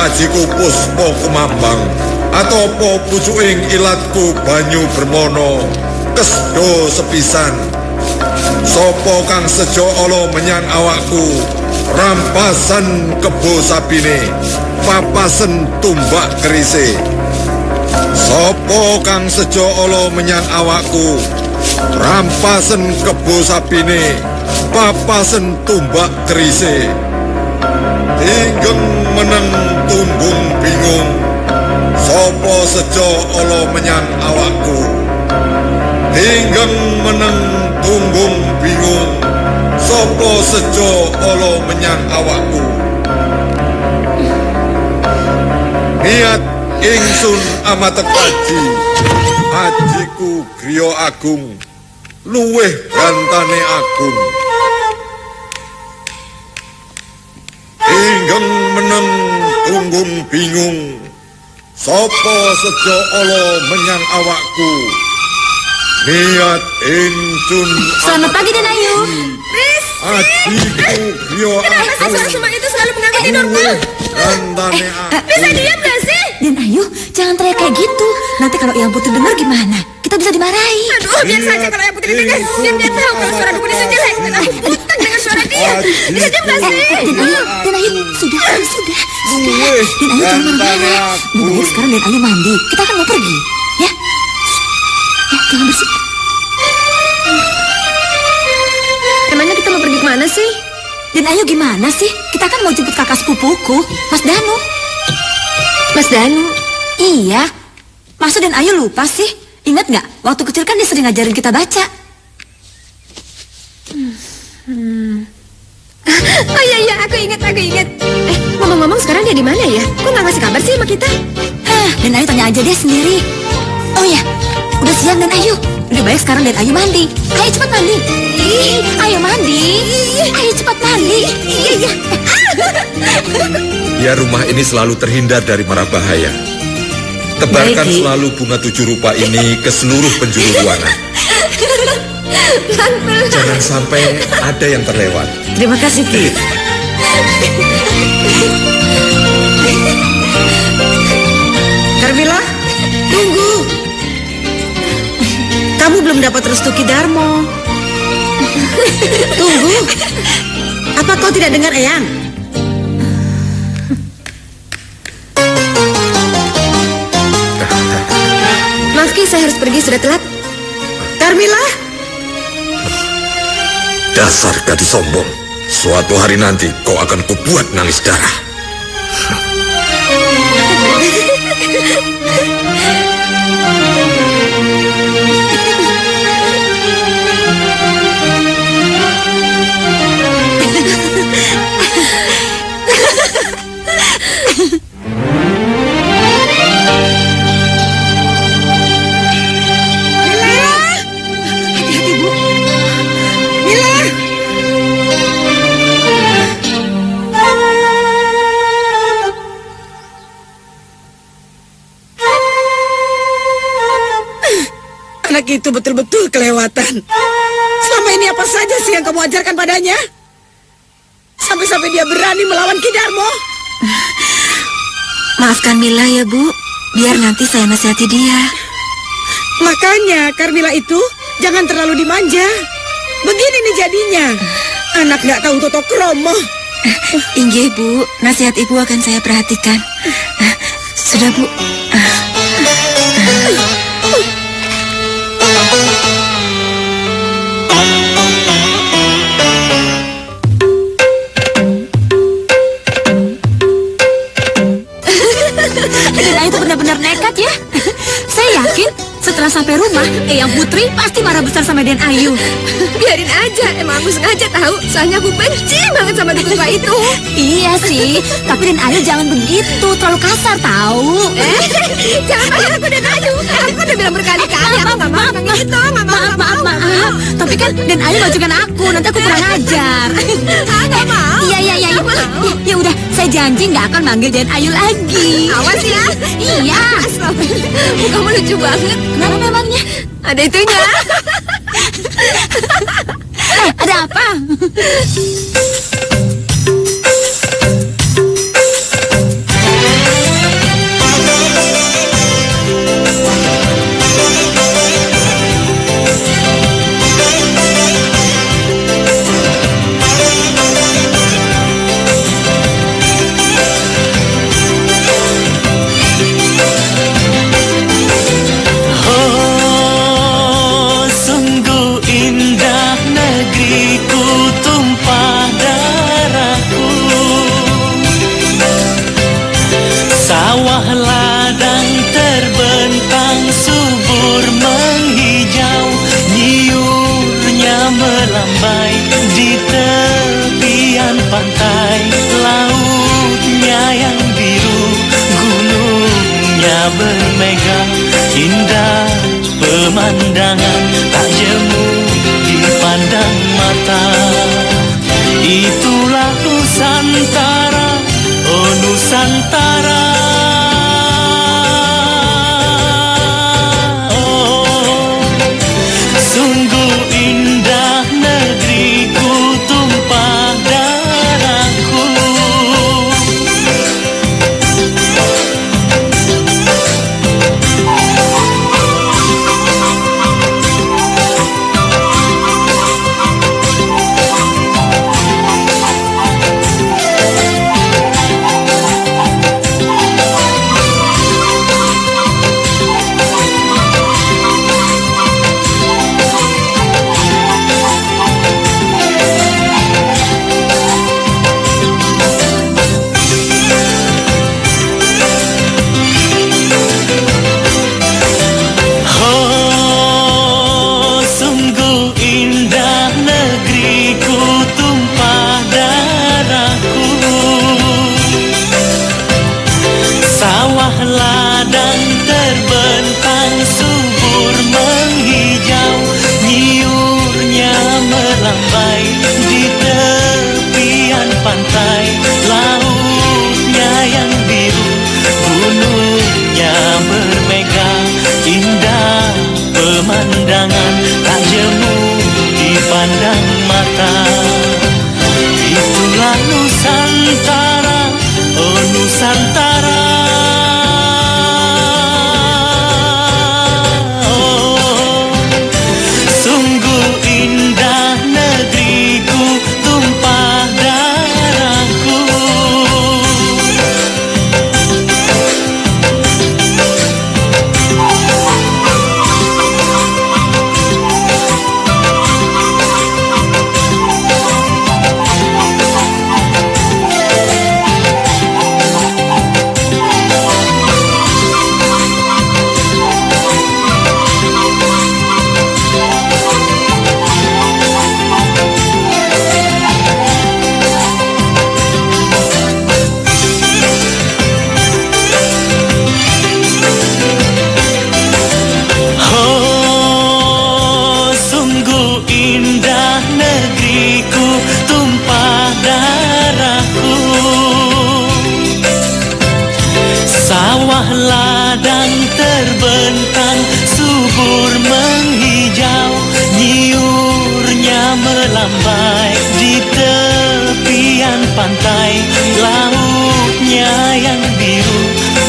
ajiku Puspa Kumambang atopo pucuking ilatku banyu bermono kesdo sepisan. Sopo kang sejo olo menyang awakku rampasan kebo sabine papasen tumbak kerise. Sopo kang sejo olo menyang awakku rampasen kebo sabine papasen tumbak kerise. Tinggeng meneng tumbung bingung sopo sejo olo menyang awakku. Tinggeng meneng tumbung bingung sopo sejo olo menyang awakku. Niat ingsun amatek aji, ajiku griya agung luweh gantane agung. Tinggeng meneng tunggung bingung sopo sejo olo menyang awakku. Niat ingsun. Selamat pagi Dan Ayu. Pris. Ajiku griya agung. Kenapa sih suara semua itu selalu mengangkat tidurku? Gantane agung. Bisa diam gak sih? Dan Ayu, jangan teriak kayak gitu. Nanti kalau Yang Putri dengar gimana? Kita bisa dimarahi. Aduh, biar saja kalau Yang Putri dengar. Dan dia tahu kalau suara dukun itu jelek. Dan aku buta dengan suara dia. Bisa diam gak sih? Dan Ayu, sudah. Dan Ayu jangan marah-marah. Lebih baik sekarang Dan Ayu mandi. Kita kan mau pergi, ya? Ya, jangan bersih. Emangnya kita mau pergi kemana sih? Dan Ayu gimana sih? Kita kan mau jemput kakak sepupuku, Mas Danu. Mas Danu. Iya. Masa Dan Ayu lupa sih? Ingat nggak? Waktu kecil kan dia sering ngajarin kita baca. Oh iya, aku ingat. Ngomong-ngomong sekarang dia di mana ya? Kok nggak ngasih kabar sih sama kita? Dan Ayu tanya aja dia sendiri. Oh ya, udah siang Dan Ayu. Lebih baik sekarang Dan Ayu mandi. Ayo cepat mandi. Ayo mandi. Ayo cepat mandi. Iya. Ya, rumah ini selalu terhindar dari mara bahaya. Tebarkan Baik, selalu bunga 7 rupa ini ke seluruh penjuru ruangan. Jangan sampai ada yang terlewat. Terima kasih, Ki. Carmilla, tunggu. Kamu belum dapat restu Ki Darmo. Tunggu. Apa kau tidak dengar Eyang? Maaf Ki, saya harus pergi, sudah telat. Carmilla, Dasar gadis sombong. Suatu hari nanti kau akan kubuat nangis darah. hati-hati Bu. Mila. Anak itu betul-betul kelewatan. Selama ini apa saja sih yang kamu ajarkan padanya? Sampai-sampai dia berani melawan Ki Darmo. Maafkan Mila ya, Bu. Biar nanti saya nasihati dia. Makanya Carmilla itu jangan terlalu dimanja. Begini nih jadinya. Anak nggak tahu toto kromo. Inggih, Bu. Nasihat Ibu akan saya perhatikan. Sudah, Bu. Dan Ayu itu benar-benar nekat ya. Saya yakin setelah sampai rumah, Eyang Putri pasti marah besar sama Den Ayu. Biarin aja, emang aku sengaja tahu. Soalnya aku benci banget sama dukun tua itu. Iya sih, tapi Den Ayu jangan begitu, terlalu kasar tahu. Jangan panggil aku Den Ayu. Aku udah bilang berkali-kali aku nggak mau kayak gitu. Maaf. Tapi kan Den Ayu majukan aku, nanti aku kurang ajar. Nggak mau. Iya. Ya udah, saya janji nggak akan manggil Den Ayu lagi. Awas ya. Iya. Kamu lucu banget. Kenapa memangnya? Ada itunya. Ada apa? Sawah ladang terbentang subur menghijau, nyiurnya melambai di tepian pantai. Lautnya yang biru, gunungnya bermega, indah pemandangan tak jemu dipandang mata. Itulah Nusantara, oh Nusantara. Oh, sungguh indah negeriku, tumpah darahku. Pemandangan tak jemu dipandang mata. Itulah Nusantara, oh Nusantara. Oh, sungguh indah negeriku, tumpah darahku. Sawah ladang terbentang subur menghijau, nyiurnya melambai di tepian pantai. Lautnya yang biru,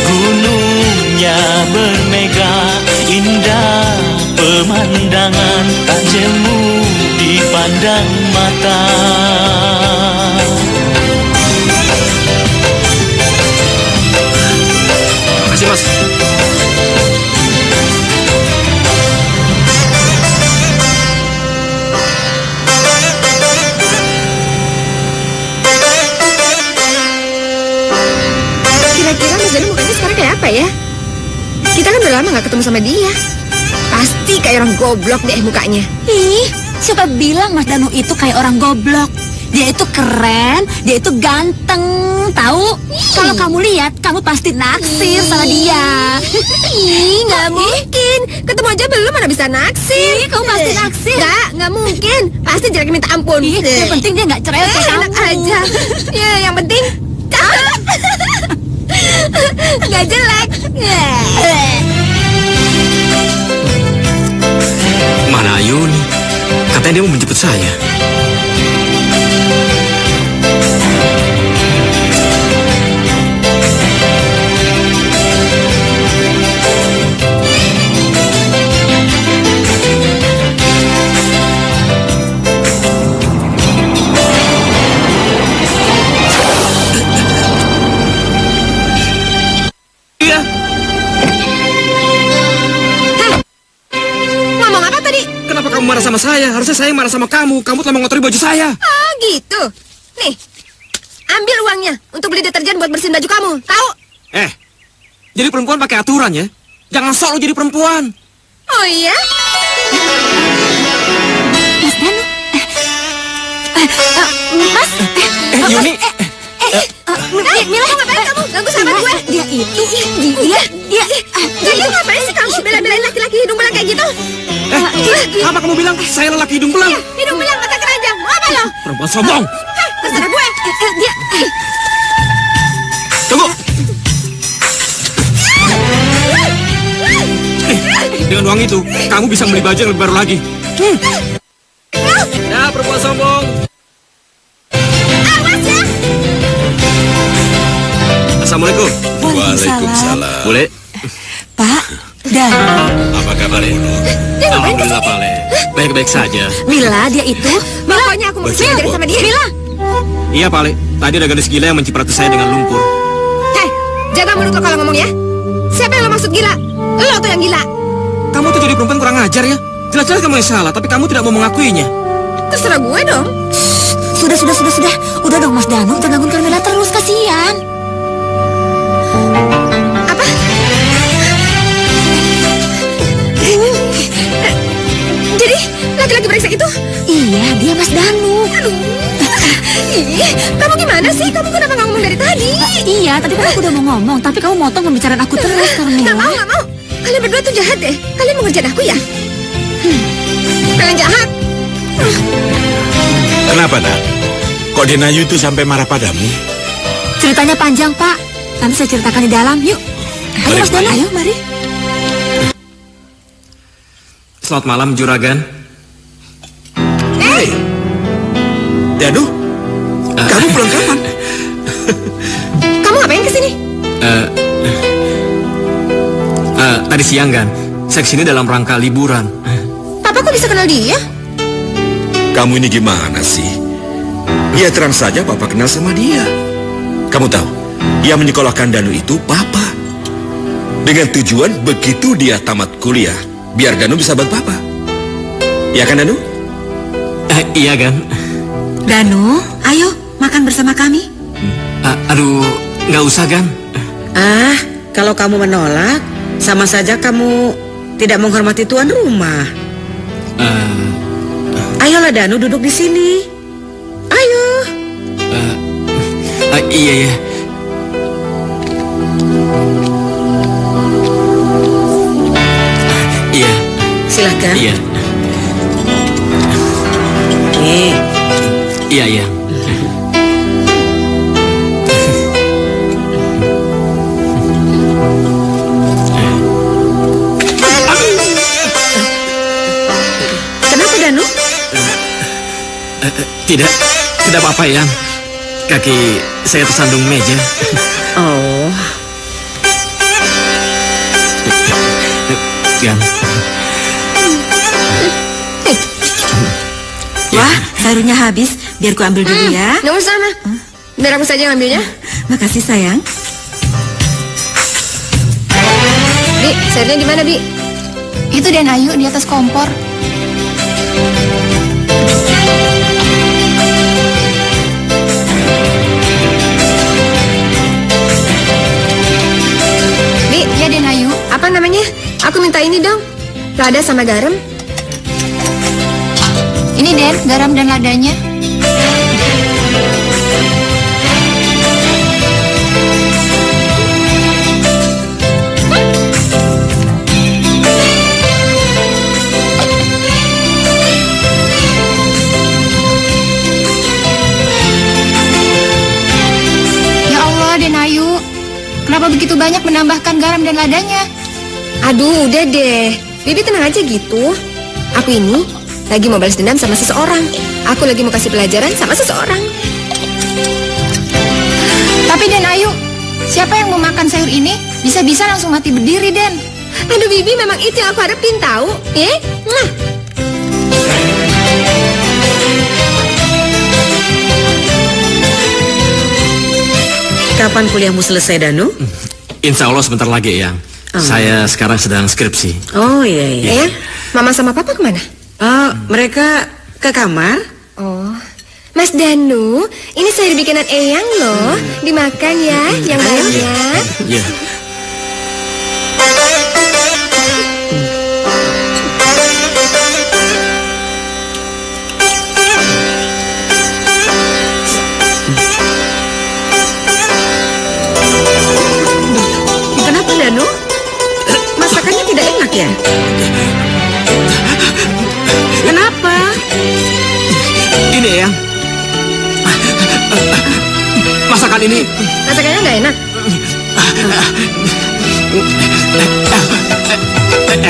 gunungnya bermega, indah pemandangan tak jemu dipandang mata. Mas. Kira-kira Mas Danu mukanya sekarang kayak apa ya? Kita kan udah lama gak ketemu sama dia. Pasti kayak orang goblok deh mukanya. Ih, siapa bilang Mas Danu itu kayak orang goblok? Dia itu keren, dia itu ganteng, tahu? Kalau kamu lihat, kamu pasti naksir sama dia. Ih, nggak mungkin. Ketemu aja belum mana bisa naksir. Ih, kamu pasti naksir. Nggak mungkin. Pasti jelek minta ampun. Ih, yang penting dia nggak cerewet kayak enak kamu. aja. Ya, yang penting nggak jelek. Mana Ayu nih? Katanya dia mau menjemput saya. Marah sama saya, harusnya saya marah sama kamu. Kamu telah mengotori baju saya. Oh gitu. Nih, ambil uangnya untuk beli deterjen buat bersihin baju kamu. Tahu? Jadi perempuan pakai aturan ya. Jangan sok lo jadi perempuan. Oh iya? Mas Danu. Mas. Yuni. Mila, ngapain kamu? Ganggu sahabat gue. Dia itu. Dia. Jadi ngapain sih kamu bela-belain laki-laki hidung belang kayak gitu? Apa kamu bilang? Saya lelaki hidung belang. Hidung belang mata keranjang. Mau apa lo? Perempuan sombong. Hah, terserah gue. Dia. Tunggu. Dengan uang itu, kamu bisa beli baju yang lebih baru lagi. Ya, perempuan sombong. Awas ya. Assalamualaikum. Waalaikumsalam. Boleh? Pak. Dan. Apa kabar, Nur? Alhamdulillah, Pak Le. Baik-baik saja. Mila, dia itu. Pokoknya aku mau belajar sama dia. Mila. Iya, Pak Le. Tadi ada gadis gila yang menciprati saya dengan lumpur. Hei, jaga mulut lo kalau ngomong ya. Siapa yang lo maksud gila? Lo tuh yang gila. Kamu tuh jadi perempuan kurang ajar ya. Jelas-jelas kamu yang salah, tapi kamu tidak mau mengakuinya. Terserah gue dong. Sudah. Udah dong Mas Danu, jangan gangguin Carmela terus, kasihan. Apa? Jadi laki-laki brengsek itu? Iya, dia Mas Danu. Aduh. Ih, kamu gimana sih? Kamu kenapa nggak ngomong dari tadi? Iya, tadi kan aku udah mau ngomong, tapi kamu motong pembicaraan aku terus, Carmela. Nggak mau. Kalian berdua tuh jahat deh. Kalian mau ngerjain aku ya? Kalian jahat. Kenapa, Nak? Kok Denayu itu sampai marah padamu? Ceritanya panjang, Pak. Nanti saya ceritakan di dalam. Yuk. Ayo, Mari, Mas Danu. mari. Ayo, mari. Selamat malam, Juragan. Hei, Danu, kamu pulang kapan? Kamu ngapain kesini? Tadi siang kan, saya kesini dalam rangka liburan. Papa kok bisa kenal dia? Kamu ini gimana sih? Ya terang saja Papa kenal sama dia. Kamu tahu, yang menyekolahkan Danu itu Papa. Dengan tujuan begitu dia tamat kuliah, biar Danu bisa bantu Papa. Ya kan, Danu? Iya kan? Danu, ayo makan bersama kami. Aduh, nggak usah kan? Kalau kamu menolak, sama saja kamu tidak menghormati tuan rumah. Ayolah Danu, duduk di sini. Ayo. Iya ya. Iya. Silahkan. Iya. Nih, Iya. kenapa Danu? Tidak apa-apa ya. Kaki saya tersandung meja. Oh, Gan. Wah, sayurnya habis. Biar ku ambil dulu ya. Nggak usah, Ma. Biar aku saja yang ambilnya. Makasih sayang. Bi, sayurnya di mana, Bi? Itu Den Ayu di atas kompor. Bi, Ya Den Ayu. apa namanya? Aku minta ini dong. Lada sama garam. Ini Den, garam dan ladanya. Ya Allah Den Ayu, kenapa begitu banyak menambahkan garam dan ladanya? Aduh, udah deh. Bibi tenang aja gitu. Aku ini lagi mau balas dendam sama seseorang. Aku lagi mau kasih pelajaran sama seseorang. Tapi Den Ayu, siapa yang mau makan sayur ini bisa-bisa langsung mati berdiri Den. Aduh, Bibi memang itu yang aku harapin tahu. Mwah. kapan kuliahmu selesai Danu? Insya Allah sebentar lagi ya. Saya sekarang sedang skripsi. Oh iya. Eyang, Mama sama Papa kemana? Mereka ke kamar. Oh, Mas Danu, ini sayur bikinan Eyang loh. Dimakan ya, yang banyak. Iya. ya? Kenapa? Ini Eyang. Masakan ini Masakannya nggak enak.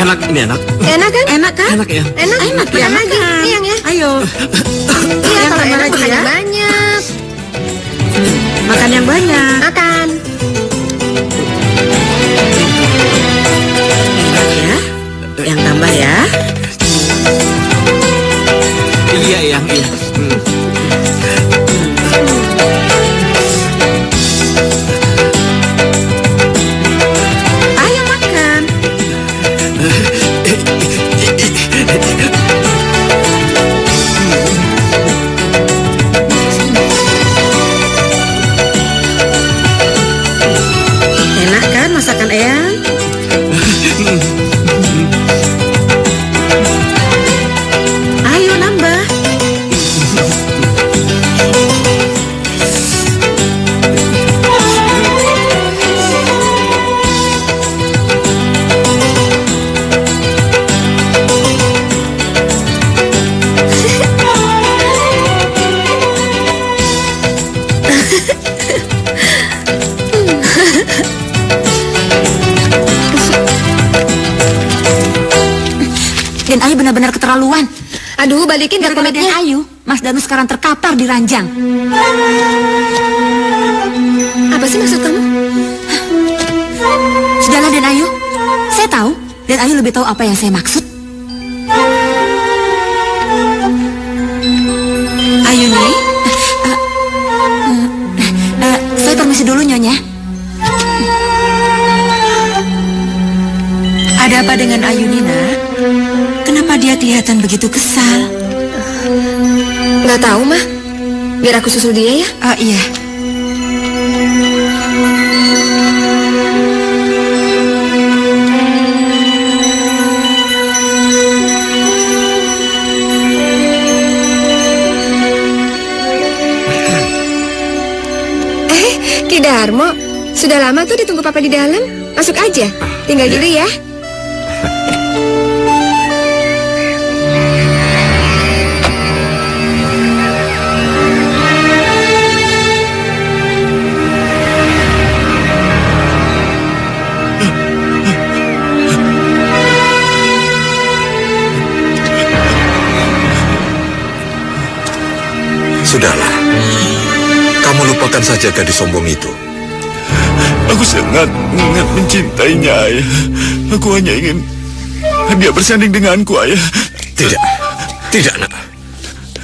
enak, ini enak. Enak kan? Enak kan? Enak ya. Enak. Enak ya, Makan lagi. makan. Iya ya. Ayo, Iya, Yang kalau tambah enak lagi makan ya. yang banyak. makan yang banyak. Makan. Enak ya. Yang tambah ya. Iya, Eyang, iya. Ayo makan. Enak kan masakan Eyang? Ayo nambah. Dan Ayu benar-benar keterlaluan. Aduh, balikin gak Gara-gara Dan komiknya. Ayu, Mas Danu sekarang terkapar di ranjang. Apa sih maksud kamu? Sudahlah Dan Ayu, saya tahu. Dan Ayu lebih tahu apa yang saya maksud. Ayo nih. Saya permisi dulu Nyonya. Ada apa dengan Ayu Nina? Kenapa dia kelihatan begitu kesal? Nggak tahu mah. Biar aku susul dia ya. Oh iya. Ki Darmo, sudah lama tuh ditunggu papa di dalam. Masuk aja. Tinggal dulu ya. Sudahlah. Kamu lupakan saja gadis sombong itu. Aku sangat mencintainya, Ayah. Aku hanya ingin dia bersanding denganku, Ayah. Tidak. Tidak, nak.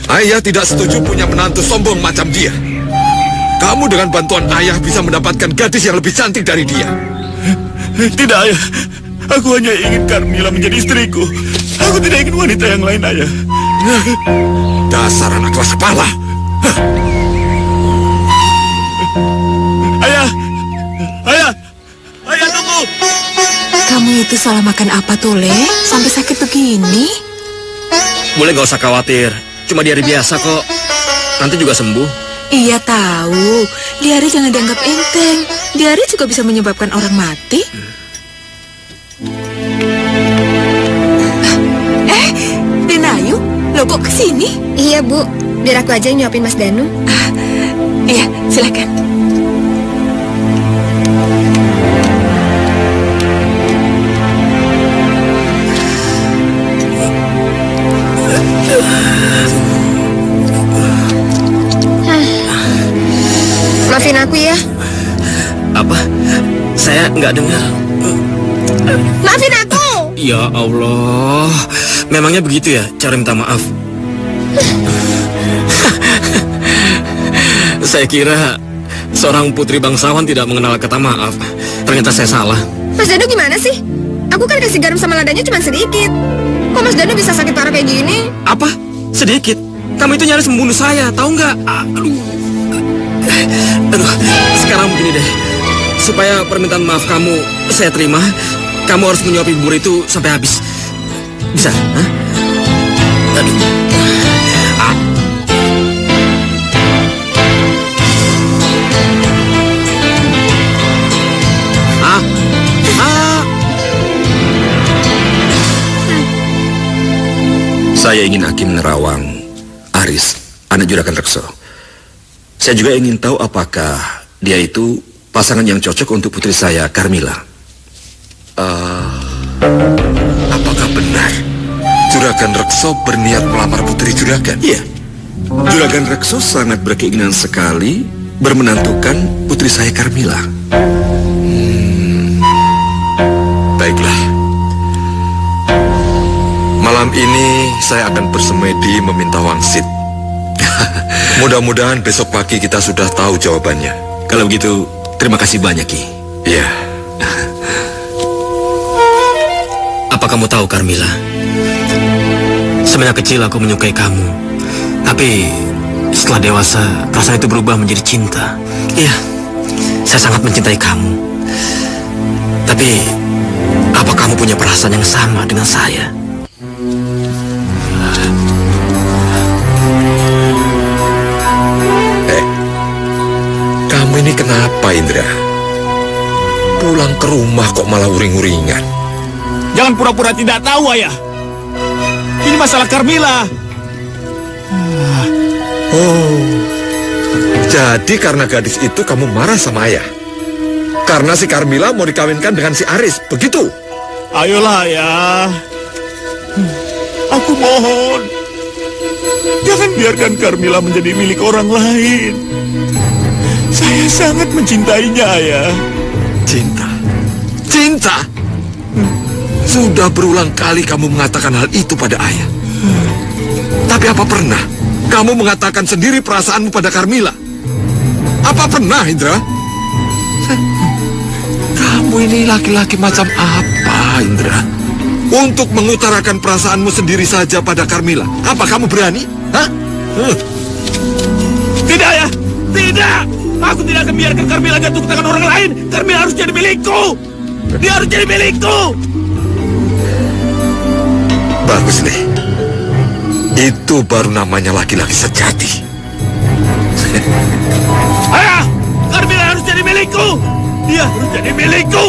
Ayah tidak setuju punya menantu sombong macam dia. Kamu dengan bantuan ayah bisa mendapatkan gadis yang lebih cantik dari dia. Tidak, Ayah. Aku hanya ingin Carmila menjadi istriku. Aku tidak ingin wanita yang lain, Ayah. Dasar anak keras kepala. Ayah! Ayah! Ayah, tunggu! Kamu itu salah makan apa tuh, Le? Sampai sakit begini? Boleh gak usah khawatir. Cuma diare biasa kok. Nanti juga sembuh. Iya tahu. Diare jangan dianggap enteng. Diare juga bisa menyebabkan orang mati. Den Ayu, lo kok kesini? Iya, Bu. Biar aku aja yang nyuapin Mas Danu. Iya, silakan. Maafin aku ya. Apa? Saya nggak dengar. Maafin aku. Ya Allah. Memangnya begitu ya cara minta maaf? Saya kira seorang putri bangsawan tidak mengenal kata maaf. Ternyata saya salah. Mas Danu gimana sih? Aku kan kasih garam sama ladanya cuma sedikit. Kok Mas Danu bisa sakit parah kayak gini? Apa? Sedikit? Kamu itu nyaris membunuh saya, tahu nggak? Aduh, sekarang begini deh. Supaya permintaan maaf kamu saya terima, kamu harus menyuapi bubur itu sampai habis. Bisa? Hah? Aduh. Ah. Ah. Ah. Saya ingin Aki menerawang Aris, anak Juragan Rekso. Saya juga ingin tahu apakah dia itu pasangan yang cocok untuk putri saya, Carmila. Apakah benar Juragan Rekso berniat melamar putri Juragan? Iya, Juragan Rekso sangat berkeinginan sekali bermenantukan putri saya, Carmila. Baiklah. Malam ini saya akan bersemedi meminta wangsit. Mudah-mudahan besok pagi kita sudah tahu jawabannya. Kalau begitu, terima kasih banyak, Ki. Iya. Apa kamu tahu, Carmila? Semenjak kecil aku menyukai kamu. Tapi setelah dewasa, perasaan itu berubah menjadi cinta. Iya, saya sangat mencintai kamu. Tapi, apa kamu punya perasaan yang sama dengan saya? Kamu ini kenapa, Indra? Pulang ke rumah kok malah uring-uringan? Jangan pura-pura tidak tahu, Ayah. Ini masalah Carmila. Oh, jadi karena gadis itu kamu marah sama ayah? Karena si Carmila mau dikawinkan dengan si Aris, begitu? Ayolah, Ayah. Aku mohon. Jangan biarkan Carmila menjadi milik orang lain. Saya sangat mencintainya, Ayah. Cinta? Cinta? Sudah berulang kali kamu mengatakan hal itu pada ayah. Tapi apa pernah kamu mengatakan sendiri perasaanmu pada Carmila? Apa pernah, Indra? Kamu ini laki-laki macam apa, Indra? Untuk mengutarakan perasaanmu sendiri saja pada Carmila. Apa kamu berani? Hah? Tidak, Ayah. Tidak. Aku tidak akan biarkan Carmila jatuh ke tangan orang lain. Carmila harus jadi milikku. Dia harus jadi milikku. Bagus, nih. Itu baru namanya laki-laki sejati. Ayah, Carmila harus jadi milikku. Dia harus jadi milikku.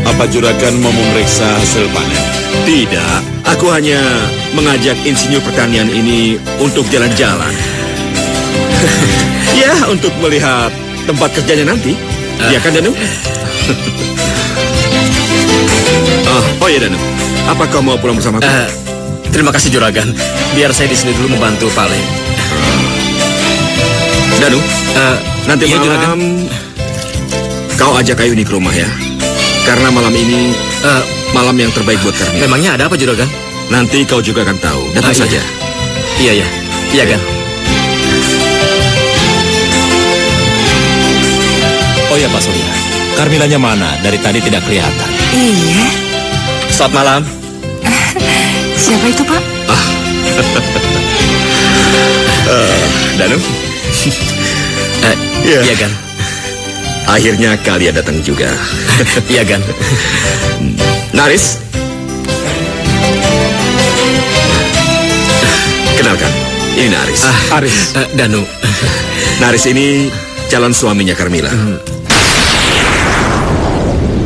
Apa Juragan mau memeriksa hasil panen? Tidak, aku hanya mengajak insinyur pertanian ini untuk jalan-jalan. Ya, untuk melihat tempat kerjanya nanti. Ya kan, Danu? Oh ya, Danu. Apa kau mau pulang bersamaku? Terima kasih, Juragan. Biar saya di sini dulu membantu Pale. Danu, nanti iya, malam Juragan. kau ajak Ayu ini ke rumah ya. Karena malam ini malam yang terbaik buat kami. Memangnya ada apa, Juragan? Nanti kau juga akan tahu. Datang saja. Iya, Gan. Oh ya, Pak Surya. Carmilanya mana? Dari tadi tidak kelihatan. Iya. Selamat malam. Siapa itu, Pak? Danu. Iya, Gan. Akhirnya kalian datang juga. Iya, Gan. Naris. Kenalkan, ini Naris. Aris. Danu. Naris ini calon suaminya Carmila.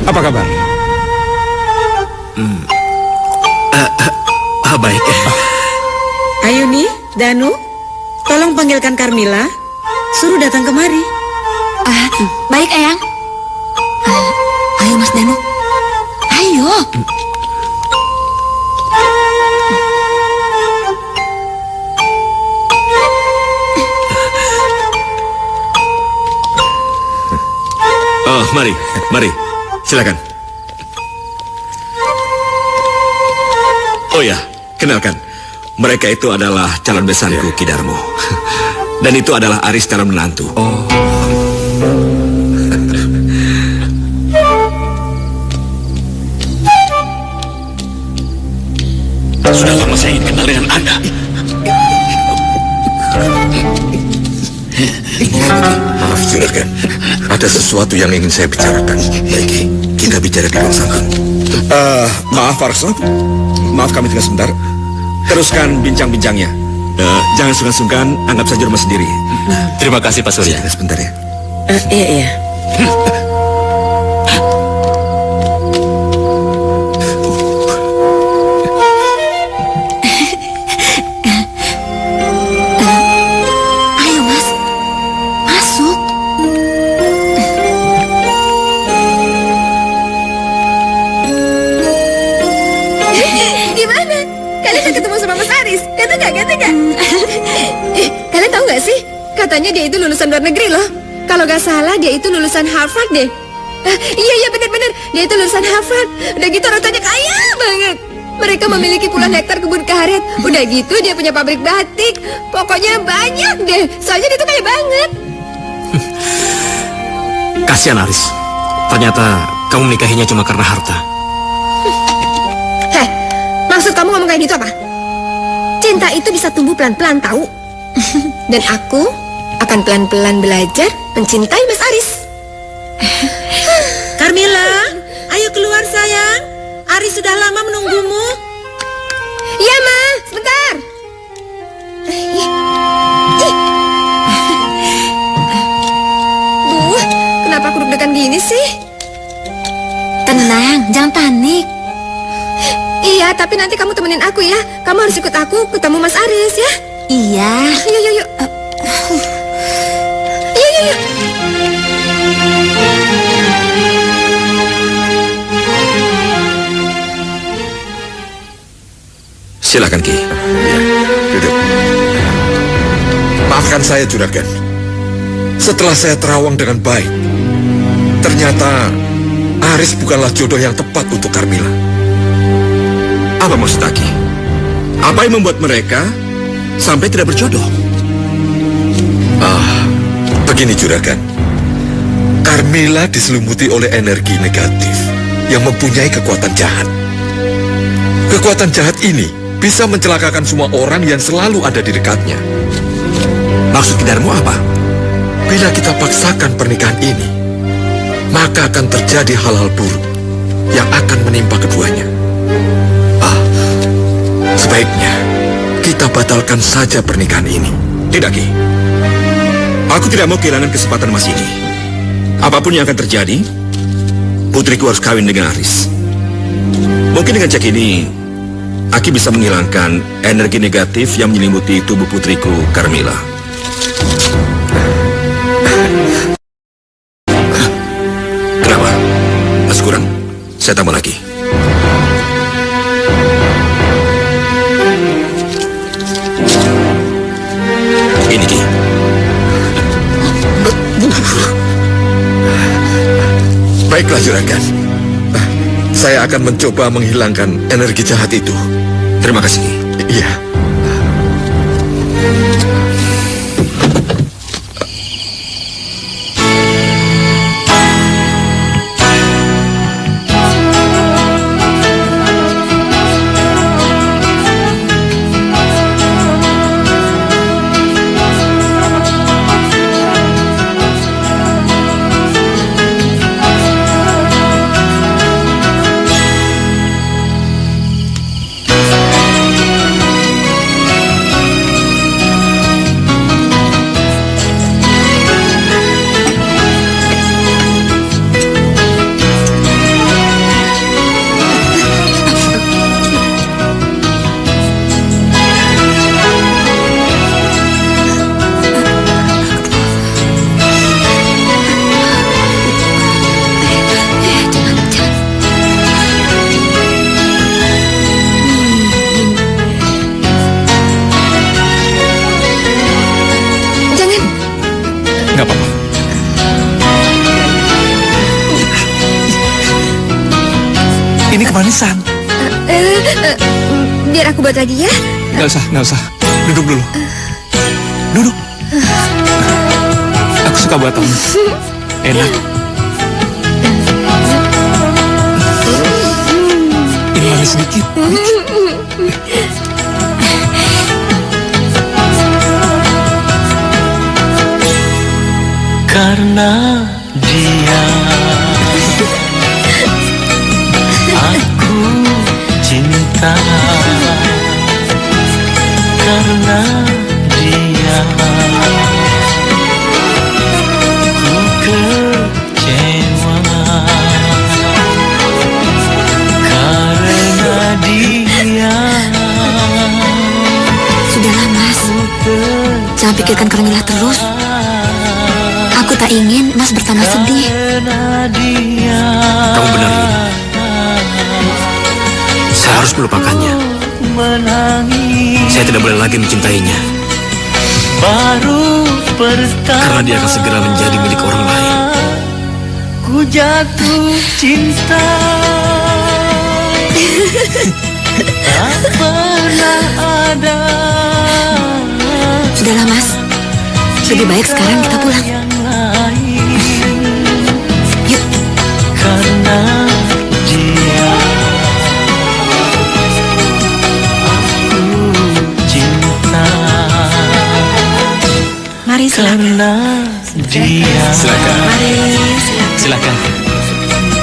Apa kabar? Baik. Ayuni, Danu, tolong panggilkan Carmila. Suruh datang kemari. Baik, Eyang. Ayo, Mas Danu. Ayo. Oh, mari. Silakan. Oh ya, kenalkan. Mereka itu adalah calon besanku, Ki Darmo. Dan itu adalah Aris calon menantu. Sudah lama saya ingin kenal dengan Anda. Maaf, Juragan. Ada sesuatu yang ingin saya bicarakan. Baik, kita bicara di ruang samping. Maaf, Farso. Maaf kami tinggal sebentar. Teruskan bincang-bincangnya. Jangan sungkan-sungkan, anggap saja rumah sendiri. Terima kasih, Pak Surya. Sebentar ya. Iya. katanya dia itu lulusan luar negeri loh. Kalau nggak salah dia itu lulusan Harvard deh. Iya benar-benar dia itu lulusan Harvard. Udah gitu orang tuanya kaya banget. Mereka memiliki puluhan hektar kebun karet. Udah gitu dia punya pabrik batik. Pokoknya banyak deh. Soalnya dia tuh kaya banget. Kasihan Aris. Ternyata kamu menikahinya cuma karena harta. Heh, maksud kamu ngomong kayak gitu apa? Cinta itu bisa tumbuh pelan-pelan tahu. Dan aku akan pelan-pelan belajar mencintai Mas Aris. Carmila, ayo keluar sayang. Aris sudah lama menunggumu. Iya, Ma. Sebentar. Duh, kenapa aku deg-degan gini sih? Tenang, jangan panik. Iya, tapi nanti kamu temenin aku ya. Kamu harus ikut aku ketemu Mas Aris ya. Iya. Yuk. Yuk. Silakan Ki. Ya, duduk. Maafkan saya, Juragan. Setelah saya terawang dengan baik, ternyata Aris bukanlah jodoh yang tepat untuk Carmila. Apa maksud Aki? Apa yang membuat mereka sampai tidak berjodoh? Begini, Juragan. Carmila diselumuti oleh energi negatif yang mempunyai kekuatan jahat. Kekuatan jahat ini bisa mencelakakan semua orang yang selalu ada di dekatnya. Maksud Kidarmu apa? Bila kita paksakan pernikahan ini, maka akan terjadi hal-hal buruk yang akan menimpa keduanya. Sebaiknya kita batalkan saja pernikahan ini. Tidak Ki. Aku tidak mau kehilangan kesempatan emas ini. Apapun yang akan terjadi, putriku harus kawin dengan Aris. Mungkin dengan cek ini, Aki bisa menghilangkan energi negatif yang menyelimuti tubuh putriku, Carmila. Kenapa? Masih kurang? Saya tambah lagi. Ini Ki. Baiklah, Juragan. Saya akan mencoba menghilangkan energi jahat itu. Terima kasih Ki. Iya. Nggak apa-apa. Ini kemanisan. Biar aku buat lagi ya. Nggak usah. Duduk dulu. Duduk. Aku suka buatan. Enak. Ini manis sedikit. Karena dia aku cinta. Karena dia ku kecewa. Karena dia. Sudahlah Mas, jangan pikirkan Carmila terus. Aku tak ingin Mas bertambah sedih. Kamu benar, Yun. Saya harus melupakannya. Saya tidak boleh lagi mencintainya. baru pertama Karena dia akan segera menjadi milik orang lain. ku jatuh cinta. Tak pernah ada. Sudahlah, Mas. Lebih baik sekarang kita pulang. Yang lain. Yuk. Karena dia aku cinta. Mari, silakan. Karena dia Silakan. Mari, Silakan.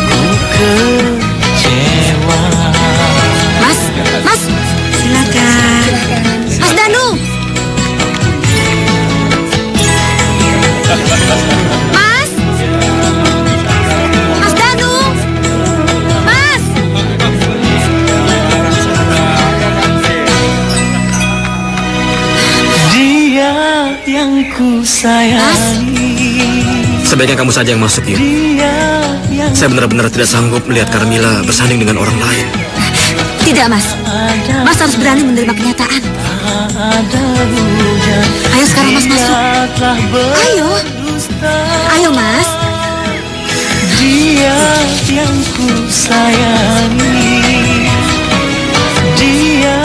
ku kecewa. Mas, Mas. Silakan. Mas Danu. Mas. Mas Danu. Mas. Dia yang ku sayangi. Sebaiknya kamu saja yang masuk, Yu. Dia yang Saya benar-benar tidak sanggup melihat Carmilla bersanding dengan orang lain. Tidak, Mas. Mas harus berani menerima kenyataan. ada hujan. Ayo sekarang Mas masuk. Dia telah Ayo. berdusta. Ayo, Mas. Dia yang ku sayangi. Dia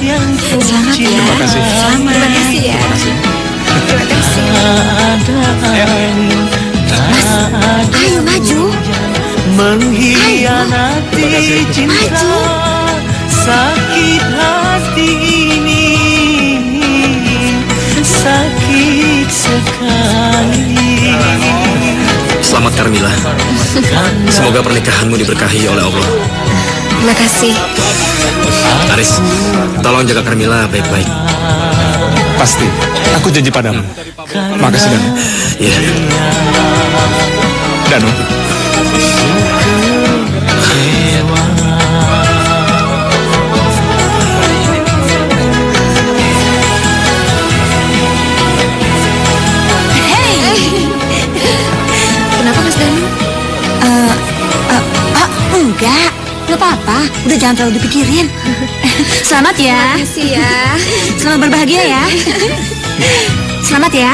yang ku Selamat ya. cintai. Selamat. Terima kasih ya. Mas, ayo maju. Mengkhianati cinta. Maju. Sakit hati ini. Sakit sekali. Selamat, Carmilla. Semoga pernikahanmu diberkahi oleh Allah. Terima kasih. Aris, tolong jaga Carmilla baik-baik. Pasti. Aku janji padamu. Makasih, Danu. Ya. Danu. Kenapa Mas Danu? Enggak. Enggak apa-apa. Udah jangan terlalu dipikirin. Selamat ya. Terima kasih ya. Selamat berbahagia ya. Selamat ya.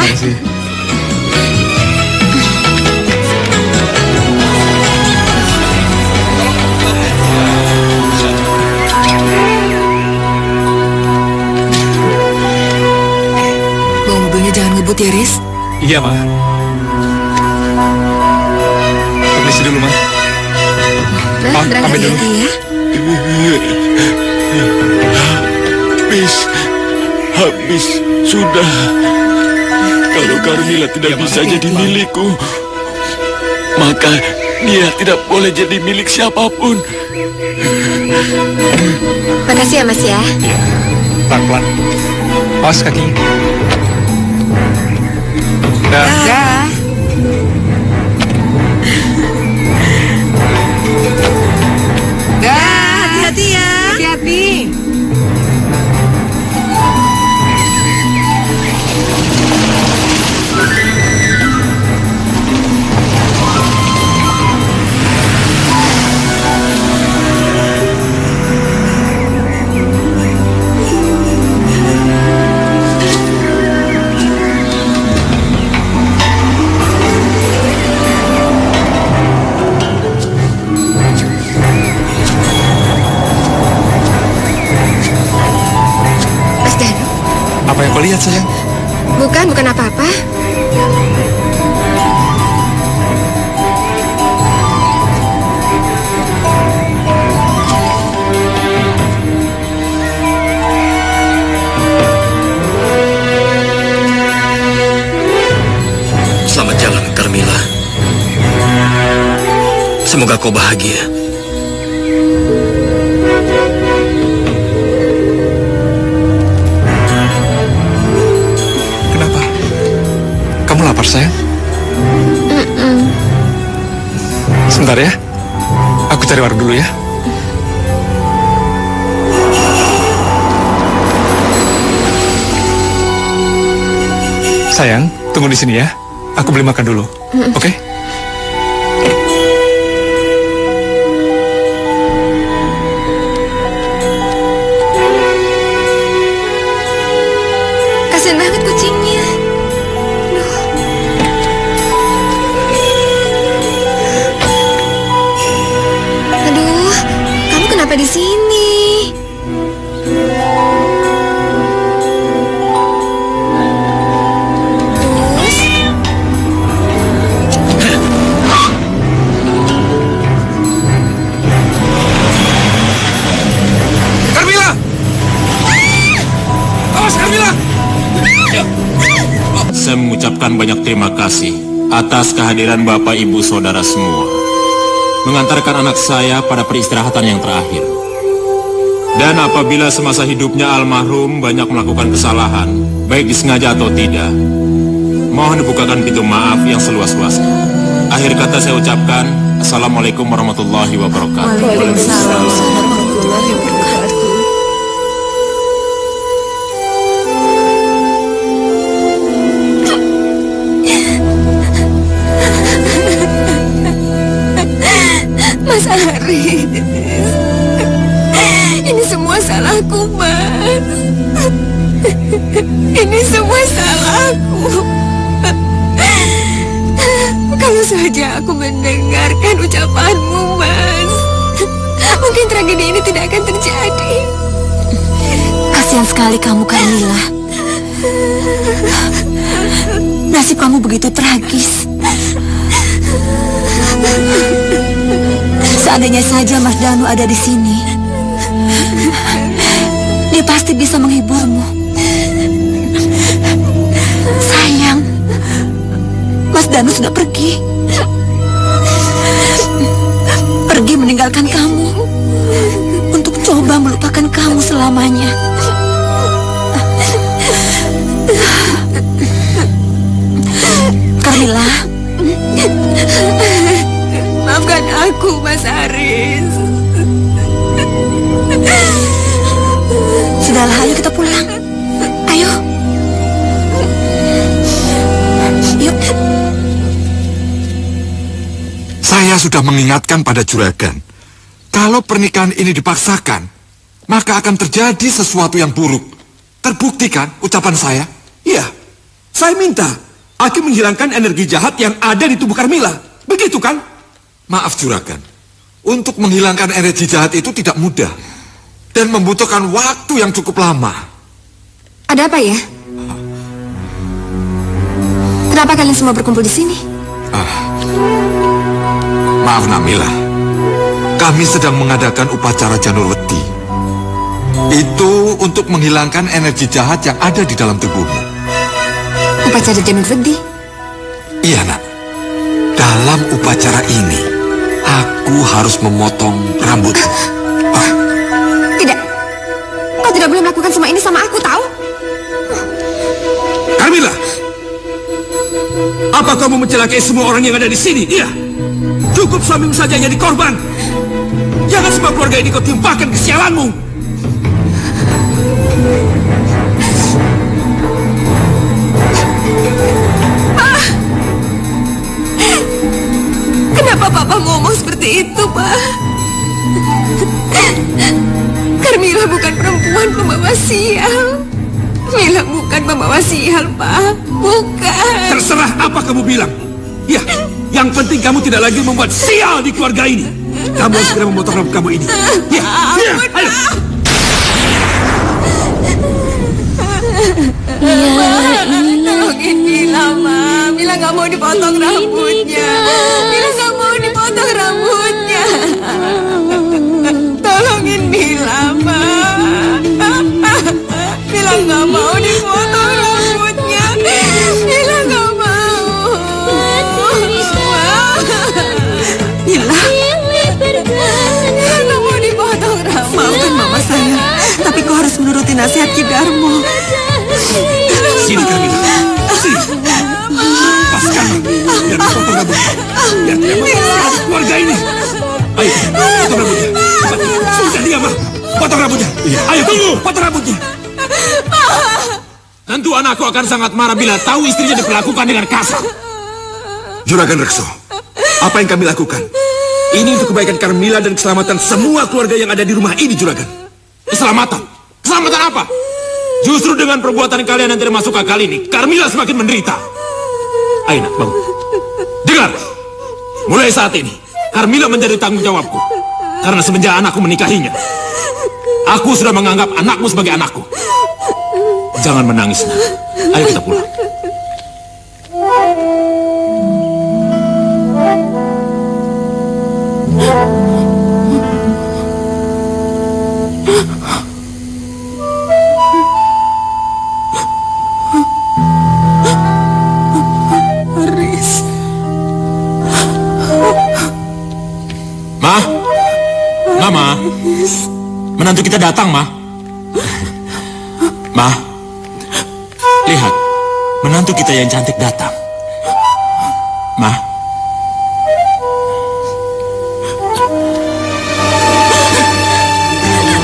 Bawa mobilnya jangan ngebut ya, Riz. Iya, Ma. Permisi dulu, Ma. Nah, berangkat pamit dulu. hati-hati ya. Habis, sudah. Kalau Carmilla tidak bisa jadi milikku, maka dia tidak boleh jadi milik siapapun. Makasih ya, Mas ya. Pelan-pelan. Awas kakinya. Dah. Hati-hati ya. Hati-hati. Mas Danu. Apa yang kau lihat, sayang? Bukan apa-apa. Selamat jalan, Carmilla. Semoga kau bahagia. Kenapa? Kamu lapar, sayang? Sebentar ya. Aku cari warung dulu ya. Sayang, tunggu di sini ya. Aku beli makan dulu. Oke? Kasian banget kucingnya. mengucapkan banyak terima kasih atas kehadiran Bapak Ibu Saudara semua. Mengantarkan anak saya pada peristirahatan yang terakhir. Dan apabila semasa hidupnya almarhum banyak melakukan kesalahan, baik disengaja atau tidak, mohon dibukakan pintu maaf yang seluas-luasnya. Akhir kata saya ucapkan, Assalamualaikum warahmatullahi wabarakatuh. Waalaikumsalam warahmatullahi wabarakatuh. Mas Haris, ini semua salahku, Mas. Ini semua salahku. Kalau saja aku mendengarkan ucapanmu, Mas, mungkin tragedi ini tidak akan terjadi. Kasihan sekali kamu, Carmilla. Nasib kamu begitu tragis. Seandainya saja Mas Danu ada di sini, dia pasti bisa menghiburmu. Sayang, Mas Danu sudah pergi. Pergi meninggalkan kamu untuk coba melupakan kamu selamanya. Carmilla, maafkan aku, Mas Haris. Sudahlah, ayo kita pulang. Ayo. Yuk. Saya sudah mengingatkan pada juragan, kalau pernikahan ini dipaksakan, maka akan terjadi sesuatu yang buruk. Terbukti kan ucapan saya? Iya, saya minta Aki menghilangkan energi jahat yang ada di tubuh Carmilla. Begitu kan? Maaf juragan, untuk menghilangkan energi jahat itu tidak mudah dan membutuhkan waktu yang cukup lama. Ada apa ya? Kenapa kalian semua berkumpul di sini? Maaf Namila, kami sedang mengadakan upacara Janur Wedi. Itu untuk menghilangkan energi jahat yang ada di dalam tubuhmu. Upacara Janur Wedi? Iya nak, dalam upacara ini aku harus memotong rambutmu. Tidak, kau tidak boleh melakukan semua ini sama aku, tahu? Carmilla, apa kamu mencelakai semua orang yang ada di sini? Iya. Cukup suamimu saja yang jadi korban. Jangan semua keluarga ini kau timpakan kesialanmu. Pak, kenapa Papa ngomong seperti itu, Pak? Carmilla bukan perempuan pembawa sial. Mila bukan pembawa sial, Pak. Bukan. Terserah apa kamu bilang. Ya, yang penting kamu tidak lagi membuat sial di keluarga ini. Kamu harus segera memotong rambut kamu ini. Ya, ya, ayo. Tolongin Mila, Ma. Mila nggak mau dipotong rambutnya. Mila nggak mau dipotong rambutnya. Tolongin Mila, Ma. Mila nggak mau dipotong rambutnya. Mila nggak mau. Mila, Mila nggak mau dipotong rambut. maafkan mama saya, tapi kau harus menuruti nasihat Ki Darmo. Sini Carmilla. Sini. Lepaskan. Biar dipotong rambutnya. Biar tidak mempersiapkan keluarga ini. Ayo, potong rambutnya. Cepat. Sudah dia, Ma. Potong rambutnya. Ayo, tunggu. Potong rambutnya. Tentu anakku akan sangat marah bila tahu istrinya diperlakukan dengan kasar. Juragan Rekso, apa yang kami lakukan? Ini untuk kebaikan Carmilla dan keselamatan semua keluarga yang ada di rumah ini, Juragan. Keselamatan? Keselamatan apa? Justru dengan perbuatan kalian yang tidak masuk akal ini, Carmilla semakin menderita. Ayo nak, bangun. Dengar, mulai saat ini, Carmilla menjadi tanggung jawabku. Karena semenjak anakku menikahinya, aku sudah menganggap anakmu sebagai anakku. Jangan menangis, nak. Ayo kita pulang. menantu kita datang, Ma. Ma, lihat, menantu kita yang cantik datang. Ma.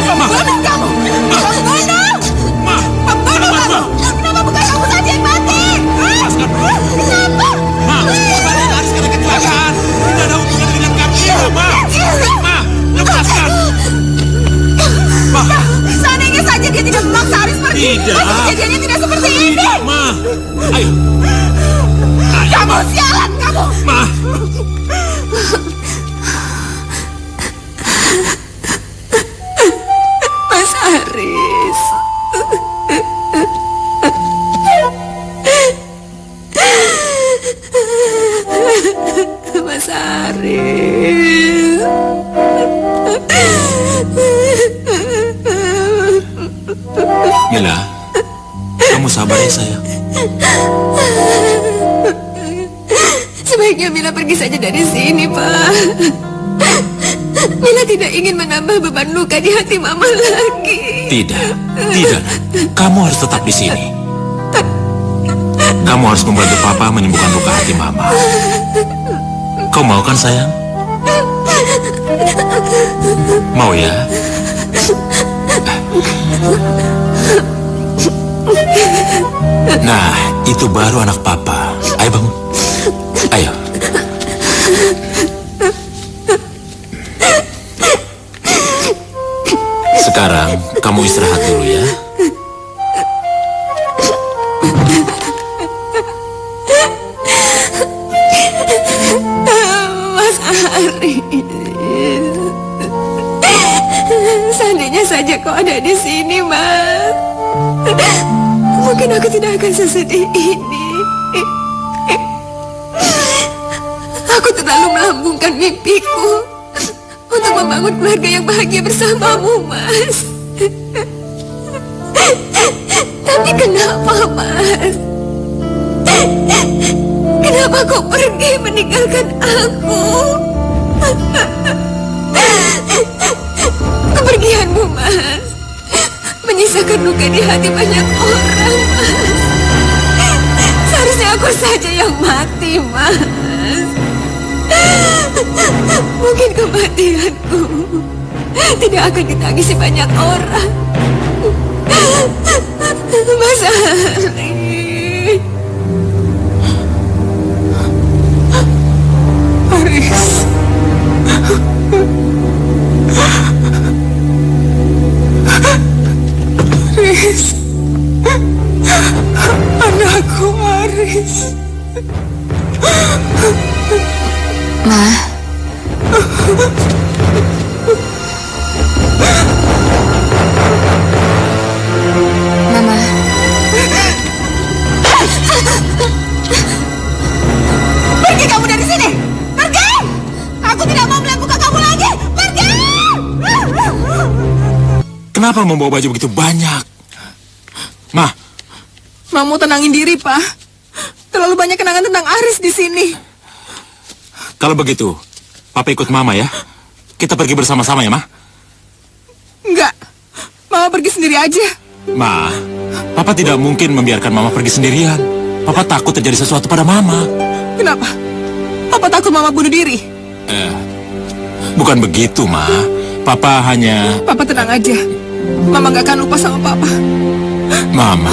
Pembunuh kamu! Pembunuh! Pembunuh kamu! Kenapa bukan kamu saja yang mati? Kenapa? Ma, Papa dan Aris kena kecelakaan. Tidak ada hubungan dengan Kamila, Ma. Ma, lepaskan. Ma, Seandainya saja dia tidak memaksa Aris pergi. Tidak. Pasti kejadiannya tidak seperti ini. tidak, Ma. Ayo. Kamu sialan, kamu! Ma. Mas Haris. Mas Haris. Mila, kamu sabar ya sayang. Sebaiknya Mila pergi saja dari sini, Pak. Mila tidak ingin menambah beban luka di hati Mama lagi. Tidak, tidak. Kamu harus tetap di sini. Kamu harus membantu Papa menyembuhkan luka hati Mama. Kau mau kan sayang? Mau ya? Nah, itu baru anak Papa. Ayo bangun. Ayo. Sekarang kamu istirahat dulu ya. Mas Haris. Seandainya saja kau ada di sini, Mas. Mungkin aku tidak akan sesedih ini. Aku terlalu melambungkan mimpiku untuk membangun keluarga yang bahagia bersamamu, Mas. Tapi kenapa, Mas? Kenapa kau pergi meninggalkan aku? Kepergianmu, Mas, menyisakan luka di hati banyak orang, Mas. Seharusnya aku saja yang mati, Mas. Mungkin kematianku tidak akan ditangisi banyak orang. Mas Ali. Haris. Haris. Anakku Haris. Ma. Mama. Pergi kamu dari sini! Pergi! Aku tidak mau melihat muka kamu lagi! Pergi! Kenapa membawa baju begitu banyak? Ma, Mau tenangin diri, Pak. Terlalu banyak kenangan tentang Aris di sini. kalau begitu, Papa ikut Mama ya. Kita pergi bersama-sama ya, Ma. Enggak. Mama pergi sendiri aja. Ma, Papa tidak mungkin membiarkan Mama pergi sendirian. Papa takut terjadi sesuatu pada Mama. Kenapa? Papa takut Mama bunuh diri. Bukan begitu, Ma. Papa hanya... Papa tenang aja. Mama gak akan lupa sama Papa. Mama.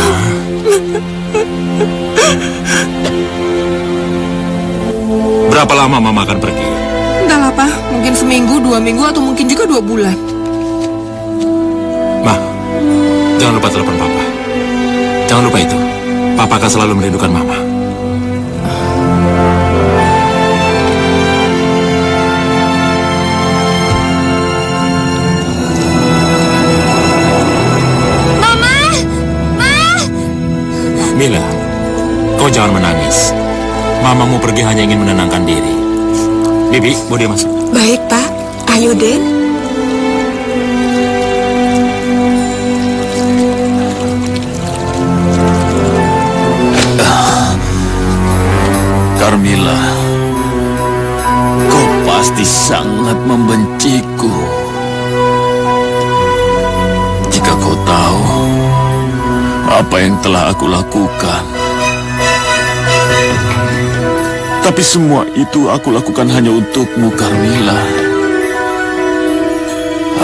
Berapa lama Mama akan pergi? Entahlah, Pak. Mungkin seminggu, 2 minggu, atau mungkin juga 2 bulan. Ma, jangan lupa telepon Papa. Jangan lupa itu. Papa akan selalu merindukan Mama. Mila, kau jangan menangis. Mamamu pergi hanya ingin menenangkan diri. Bibi, mau dia masuk? Baik, Pak. Ayo, Den. Carmila, kau pasti sangat membenciku. tahu apa yang telah aku lakukan. Tapi semua itu aku lakukan hanya untukmu, Carmilla.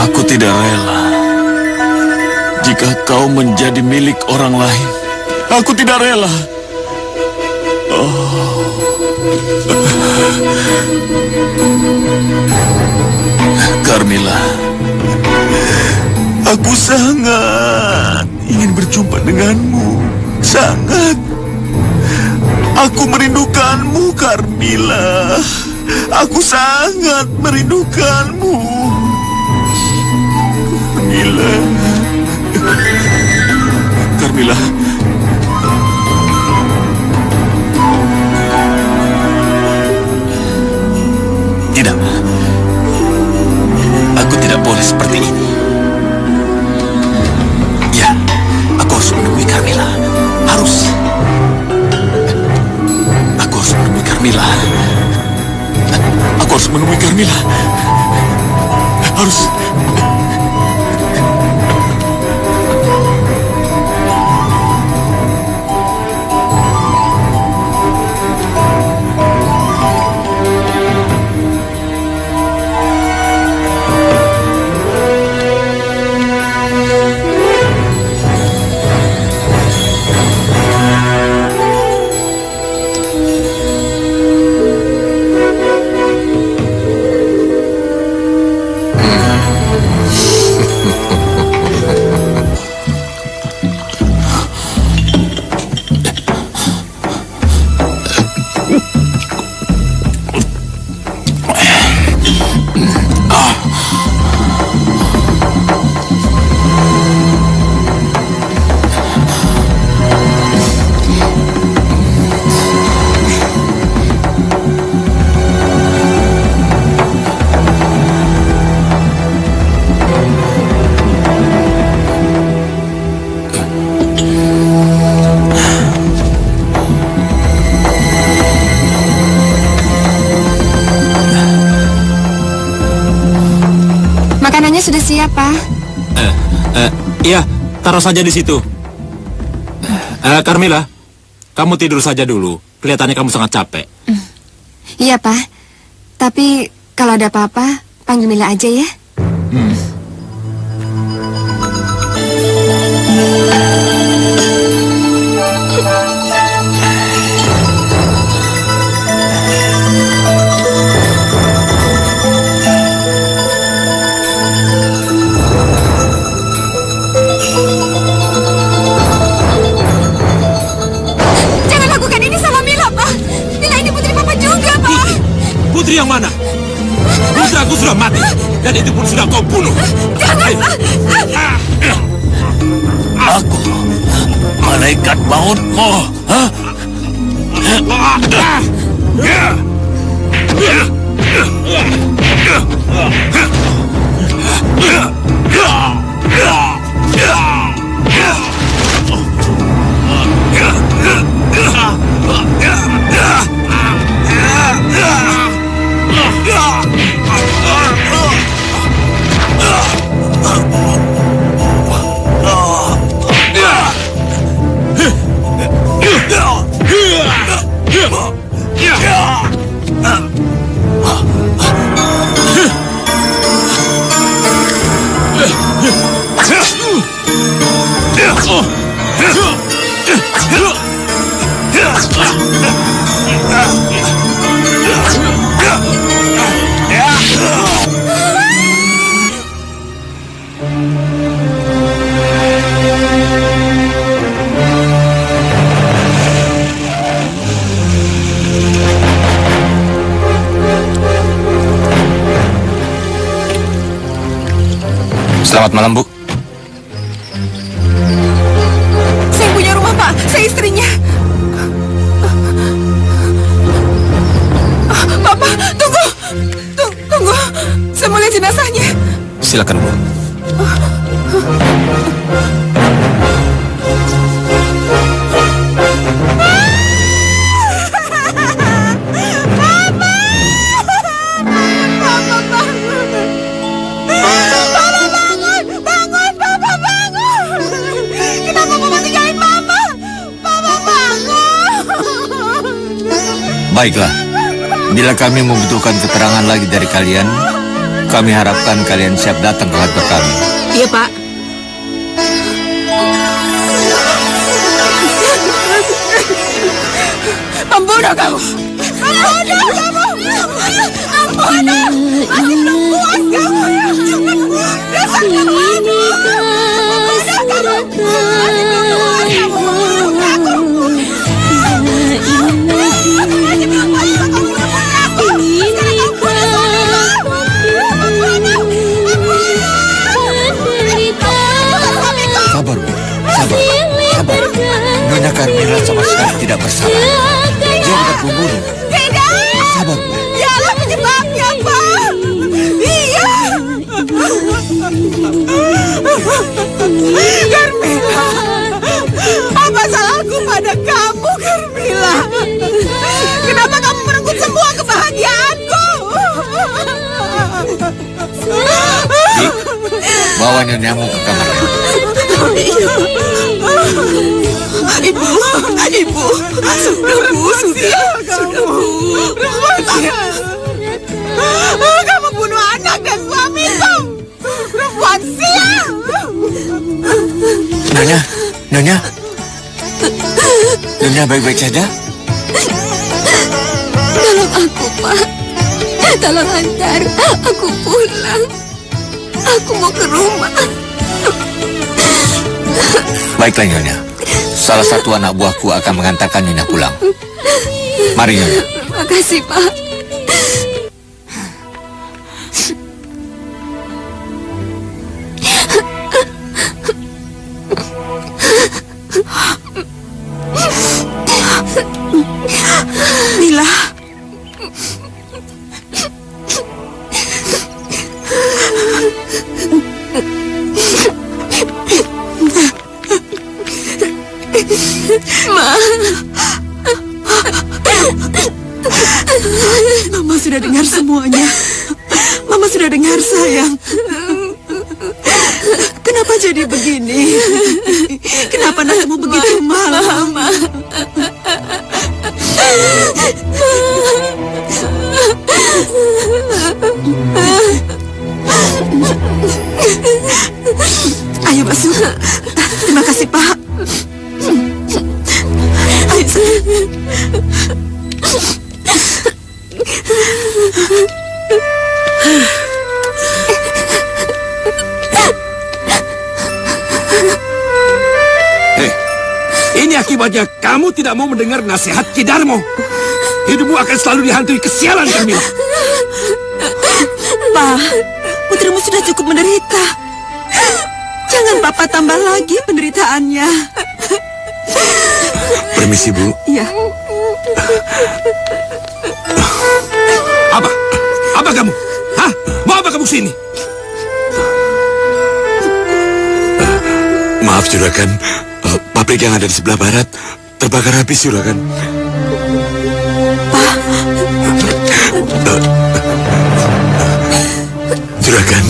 Aku tidak rela jika kau menjadi milik orang lain. Aku tidak rela. Carmilla, aku sangat ingin berjumpa denganmu. Sangat. Aku merindukanmu, Carmilla. Aku sangat merindukanmu. Carmilla. Carmilla. Tidak. Aku tidak boleh seperti ini. Ya, aku harus menemui Carmilla. Harus. Aku harus menemui Carmilla. Aku harus menemui Carmilla. Harus. Makanannya sudah siap, Pak. Iya, taruh saja di situ. Carmilla, kamu tidur saja dulu. Kelihatannya kamu sangat capek. Iya, Pak. Tapi kalau ada apa-apa, panggil Mila aja ya. Putri yang mana? Putraku sudah mati, dan itu pun sudah kau bunuh. Jangan, Aku malaikat mautmu. Selamat malam, Bu. saya punya rumah, Pak. Saya istrinya. Bapak, tunggu. Tunggu. Saya mau lihat jenazahnya. Silakan, Bu. Baiklah, bila kami membutuhkan keterangan lagi dari kalian, kami harapkan kalian siap datang ke kantor kami. Iya, Pak. Pembunuh kamu! Pembunuh kamu! Pembunuh! Mati perempuan kamu! Dasar kamu! Sabar, Bu. Sabar. Sabar. Nyonya Carmila sama sekali tidak bersalah. Dia bukan pembunuh. Tidak! Sabar, Bu. Dialah penyebabnya, Pak! Iya! Carmila! Apa salahku pada kamu, Carmila? Kenapa kamu merenggut semua kebahagiaanku? Dik, bawa nyonya ke kamarnya. Ibu, sudah Bu. Kamu bunuh anak dan suamiku. Perempuan sial. Nyonya baik-baik saja? Tolong aku, Pak. Tolong antar aku pulang. Aku mau ke rumah. Baiklah, Nyonya. Salah satu anak buahku akan mengantarkan Nyonya pulang. Mari, Nyonya. Terima kasih, Pak. Mila. Mama sudah dengar semuanya. Mama sudah dengar, sayang. Kenapa jadi begini? Kenapa nasibmu begitu malam? Ayo masuk. Terima kasih, Pak. Ayo, sayang. Ini akibatnya kamu tidak mau mendengar nasihat Kidarmo. Hidupmu akan selalu dihantui kesialan, Carmila. Pak, putrimu sudah cukup menderita. Jangan Papa tambah lagi penderitaannya. Permisi, Bu. Iya. Apa? Apa kamu? Hah? Mau apa kamu sini? Maaf, Juragan. Pabrik yang ada di sebelah barat terbakar habis, Juragan. Juragan.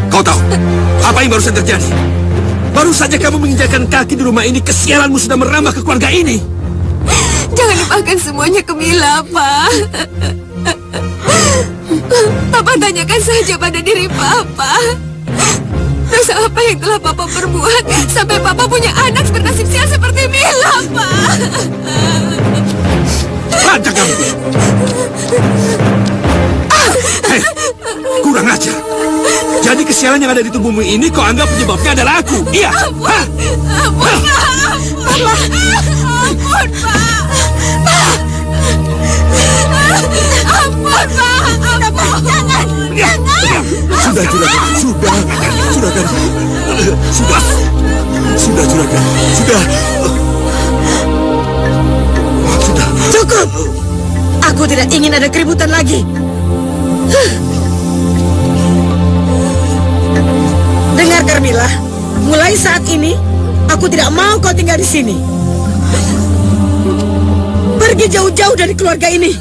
Kau tahu apa yang barusan terjadi? Baru saja kamu menginjakkan kaki di rumah ini, kesialanmu sudah merambah ke keluarga ini. Jangan lupakan semuanya ke Mila, Pak. Papa tanyakan saja pada diri Papa. Dosa apa yang telah Papa perbuat sampai Papa punya anak bernasib sial seperti Mila, Pak? Rancang kamu! Hei, kurang ajar. Jadi kesialan yang ada di tubuhmu ini kau anggap penyebabnya adalah aku? Iya? Hah? Ampun, Pak! Ampun, Pak! Ampun, Pak! Ampun! Jangan! Jangan! Sudah, Juragan. Sudah, Juragan. Sudah. Cukup! Aku tidak ingin ada keributan lagi. Dengar, Carmila. Mulai saat ini, aku tidak mau kau tinggal di sini. Pergi jauh-jauh dari keluarga ini.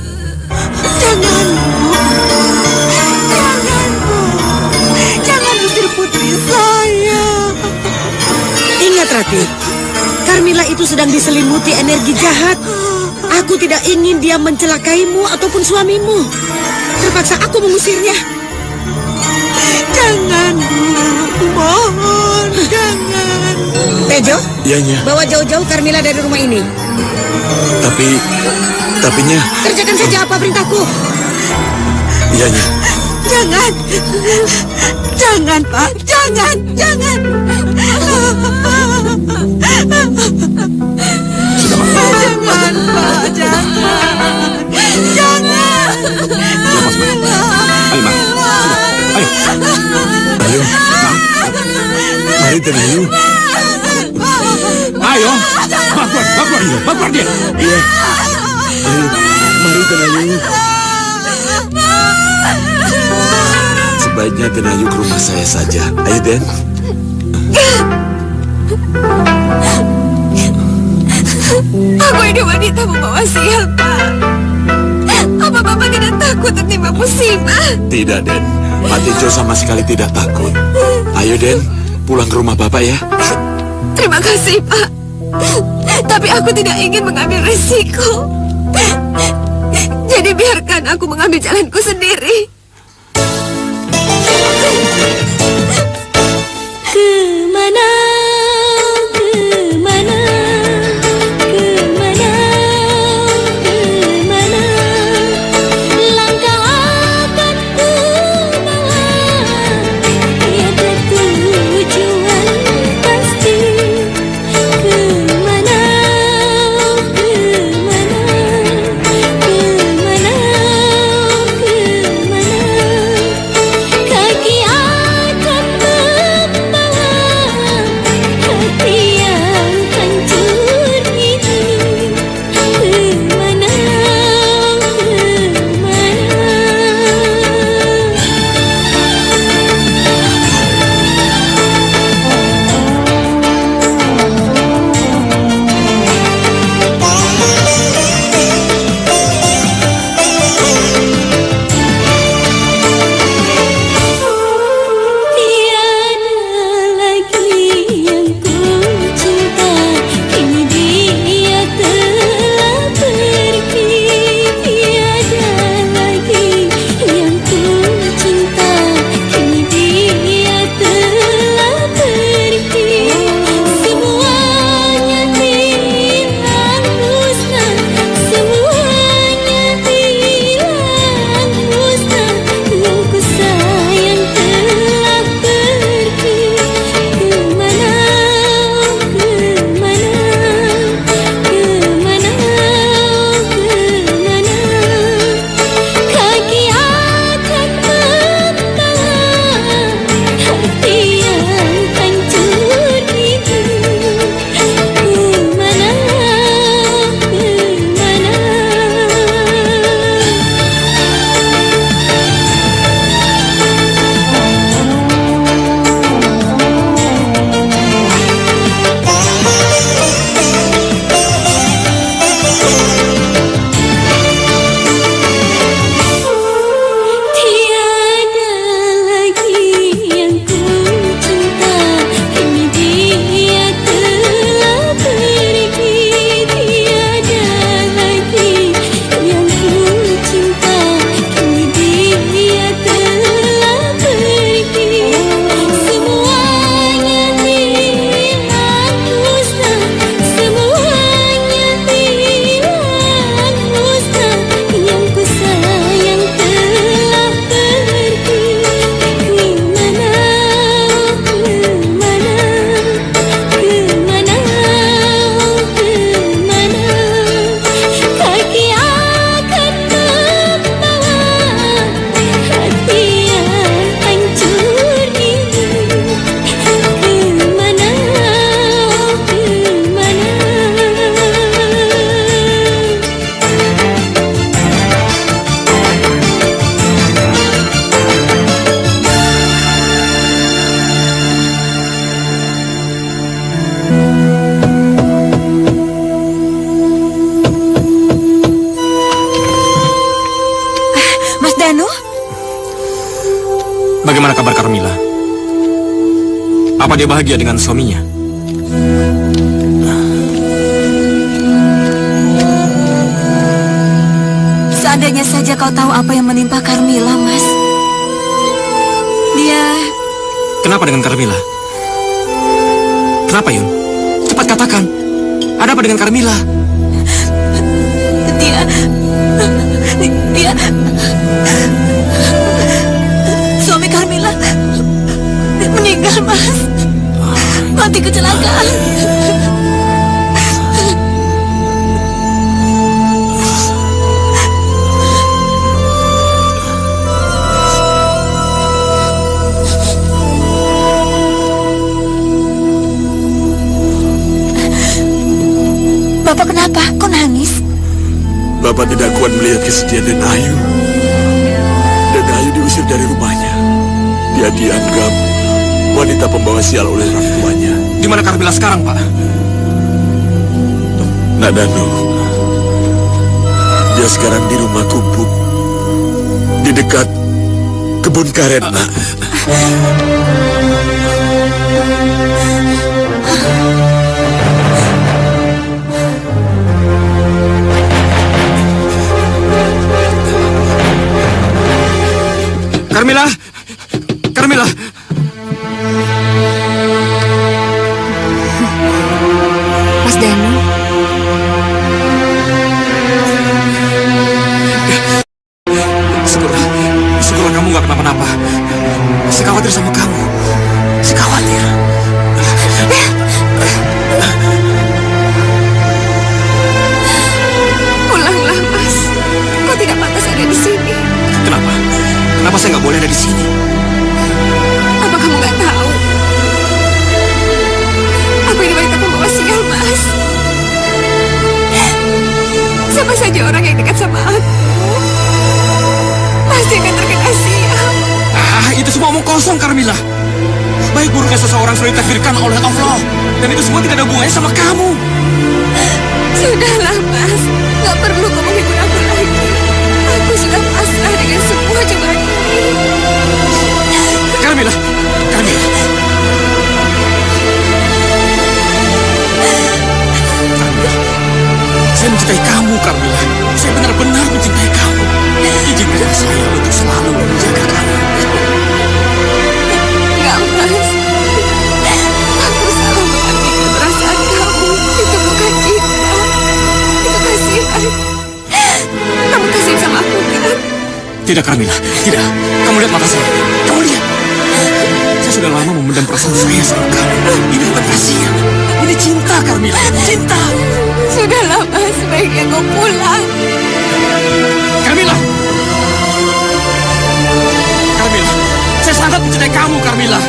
Jangan, Bu. Jangan, Bu. Jangan usir putri Pasti. Carmila itu sedang diselimuti energi jahat. Aku tidak ingin dia mencelakaimu ataupun suamimu. Terpaksa aku mengusirnya. Jangan, Bu. Mohon, jangan. Tejo, Iya, Nya. bawa jauh-jauh Carmila dari rumah ini. Tapi Nya. Kerjakan saja apa perintahku. Iya, Nya. Jangan. Jangan, Pak. Jangan. Jangan. Jangan, Pak. Jangan. Jangan. Lepas, Ma. Ayo, Ma. Sudah. Ayo. Ayo, Ma. Mari, Tenayu. Ayo. Bapak dia. Iya. Ayo, mari, Tenayu. Sebaiknya Tenayu ke rumah saya saja. Ayo, Den. Aku ini wanita membawa sial, Pak. Apa Bapak tidak takut tertimpa musibah? Tidak, Den. Pak Tejo sama sekali tidak takut. Ayo, Den. Pulang ke rumah Bapak ya. Terima kasih, Pak. Tapi aku tidak ingin mengambil risiko. Jadi biarkan aku mengambil jalanku sendiri. Kemana, kemana, kemana, kemana langkah akan ku bawa, tiada tujuan pasti. Kemana, kemana, kemana, kemana kaki akan membawa hati yang hancur ini. Kemana, tiada lagi yang ku cinta, kini dia telah pergi. Tiada lagi yang ku cinta, kini dia telah pergi. Semuanya hilang musnah, semuanya hilang musnah. Yang ku sayang telah pergi. Kemana, kemana, kemana, kemana kaki akan membawa hati yang hancur ini. Kemana, tiada lagi yang ku cinta, kini dia telah pergi. Tiada lagi yang ku cinta, kini dia telah pergi. Semuanya hilang musnah, semuanya hilang musnah. Yang ku sayang telah pergi. Kemana, kemana, kemana, kemana kaki akan membawa hati yang hancur ini. Kemana, kemana. Mas Danu, Bagaimana kabar Carmila? Apa dia bahagia dengan suaminya? Seandainya saja kau tahu apa yang menimpa Carmilla, Mas. Dia... Kenapa dengan Carmilla? Kenapa, Yun? Cepat katakan. Ada apa dengan Carmilla? Dia... Suami Carmilla meninggal, Mas. Mati kecelakaan. Bapak kenapa? Kok nangis? Bapak tidak kuat melihat kesedihan dan Ayu. Dan Ayu diusir dari rumahnya. Dia dianggap wanita pembawa sial oleh orang tuanya. Di mana Carmilla sekarang, Pak? Nak Danu, dia sekarang di rumah Kumpuk, di dekat kebun karet, Nak. Carmilla! Carmilla! Mas Danu, Syukurlah kamu nggak kenapa-napa. Saya khawatir sama kamu. Saya khawatir. Pulanglah, Mas. Kau tidak pantas ada di sini. Kenapa? Kenapa saya nggak boleh ada di sini? Apa kamu nggak tahu? Apa ini wanita pembawa sial, Mas? Siapa saja orang yang dekat sama aku pasti akan terkena sial. Itu semua omong kosong, Carmilla. Baik buruknya seseorang sudah ditakdirkan oleh Allah. Dan itu semua tidak ada hubungannya sama kamu. Sudahlah, Mas. Nggak perlu kamu menghibur aku lagi. Aku sudah pasrah dengan semua cobaan ini. Carmilla! Carmilla! Saya mencintai kamu, Carmilla. Saya benar-benar mencintai kamu. Izinkan saya untuk selalu menjaga kamu. Enggak, Mas. Aku salah mengartikan perasaan kamu. Itu bukan cinta. Itu kasihan. Kamu kasihan sama aku, kan? Tidak, Carmilla. Tidak. Kamu lihat mata saya. Kamu lihat. Saya sudah lama memendam perasaan saya sama kamu. Ini bukan kasihan. Ini cinta, Carmilla. Cinta. Sudahlah, Mas. Sebaiknya kau pulang. Carmilla! Carmilla, saya sangat mencintai kamu, Carmilla.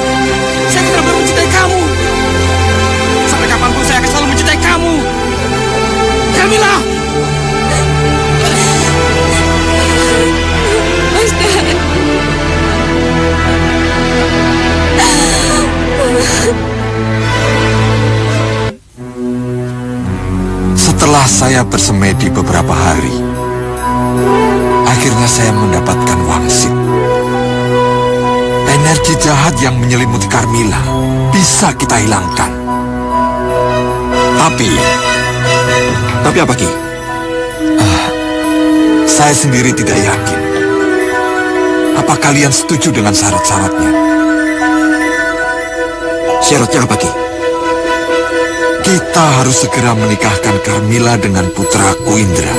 Saya benar-benar mencintai kamu. Sampai kapanpun saya akan selalu mencintai kamu. Carmilla! Mas Dan. Setelah saya bersemedi beberapa hari, akhirnya saya mendapatkan wangsit. Energi jahat yang menyelimuti Carmilla bisa kita hilangkan. Tapi apa, Ki? Saya sendiri tidak yakin. Apa kalian setuju dengan syarat-syaratnya? Syaratnya apa, Ki? Kita harus segera menikahkan Carmilla dengan putraku Indra.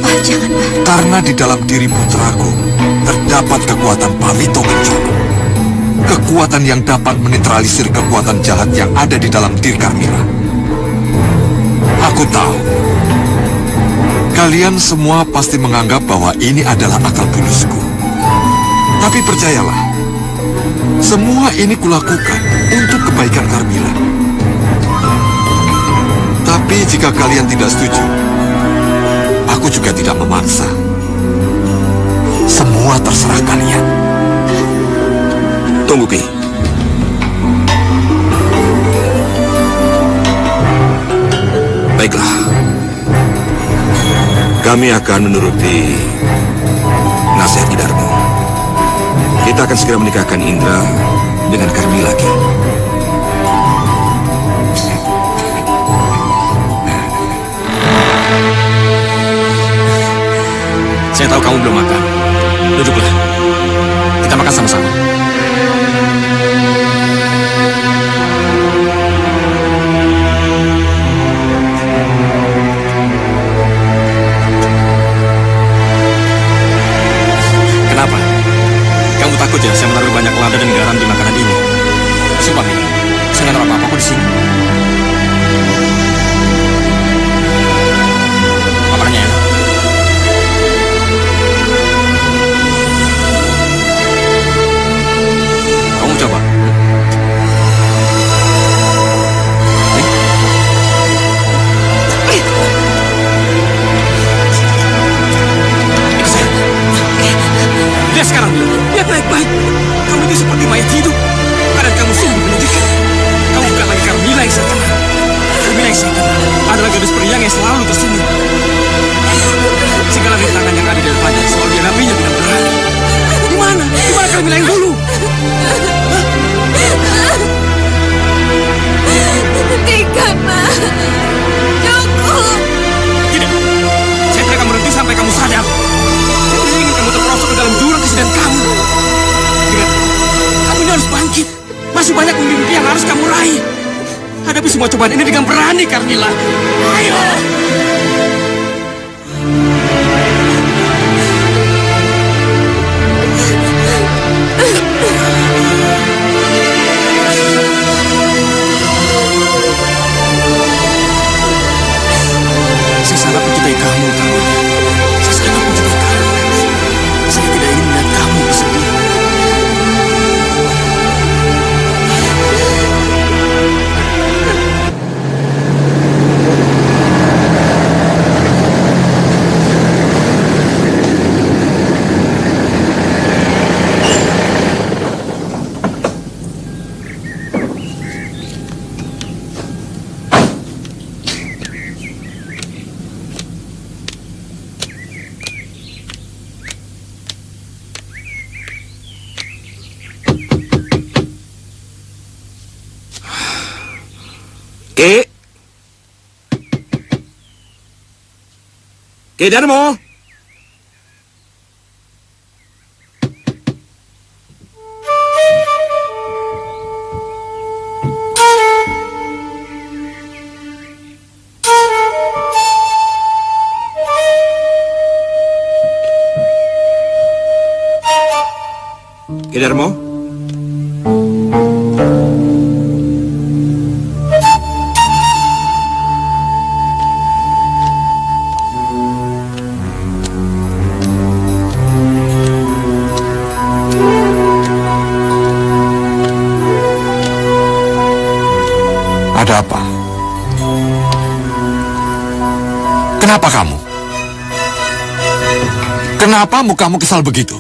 Pak, jangan, Pak. Karena di dalam diri putraku terdapat kekuatan Pawito Kencana. Kekuatan yang dapat menetralisir kekuatan jahat yang ada di dalam diri Carmilla. Aku tahu kalian semua pasti menganggap bahwa ini adalah akal bulusku. Tapi percayalah, semua ini kulakukan untuk kebaikan Carmilla. Tapi jika kalian tidak setuju, aku juga tidak memaksa. Semua terserah kalian. Tunggu, Ki. Baiklah. Kami akan menuruti nasihat Kidarmo. Kita akan segera menikahkan Indra dengan Carmilla, Ki. Saya kamu belum makan. Duduklah. Kita makan sama-sama. Kenapa? Kamu takut ya saya menaruh banyak lada dan garam di makanan ini? Sumpah ini, saya nggak taruh apa-apa di sini. Makanannya enak. Kamu coba. Lihat sekarang, lihat baik-baik. Kamu itu seperti mayat hidup. Keadaan kamu sungguh menyedihkan. Kamu bukan lagi Carmila yang saya kenal. Carmila yang saya kenal adalah gadis periang yang selalu tersenyum. Segala rintangan yang ada di depannya selalu dihadapinya dengan berani. Di mana? Di mana Carmila yang dulu? Hentikan, Ma. Cukup. Tidak. Saya tidak akan berhenti sampai kamu sadar. Saya tidak ingin kamu terperosok ke dalam jurang kesedihan kamu. Dengar, kamu ini harus bangkit. Masih banyak mimpi yang harus kamu raih. Hadapi semua cobaan ini dengan berani, Carmila. Ayo! Saya sangat mencintai kamu, Carmila. Saya sangat mencintai kamu. Saya tidak ingin melihat kamu bersedih. Ki Darmo. Ki Darmo. Ada apa? Kenapa kamu? Kenapa mukamu kesal begitu?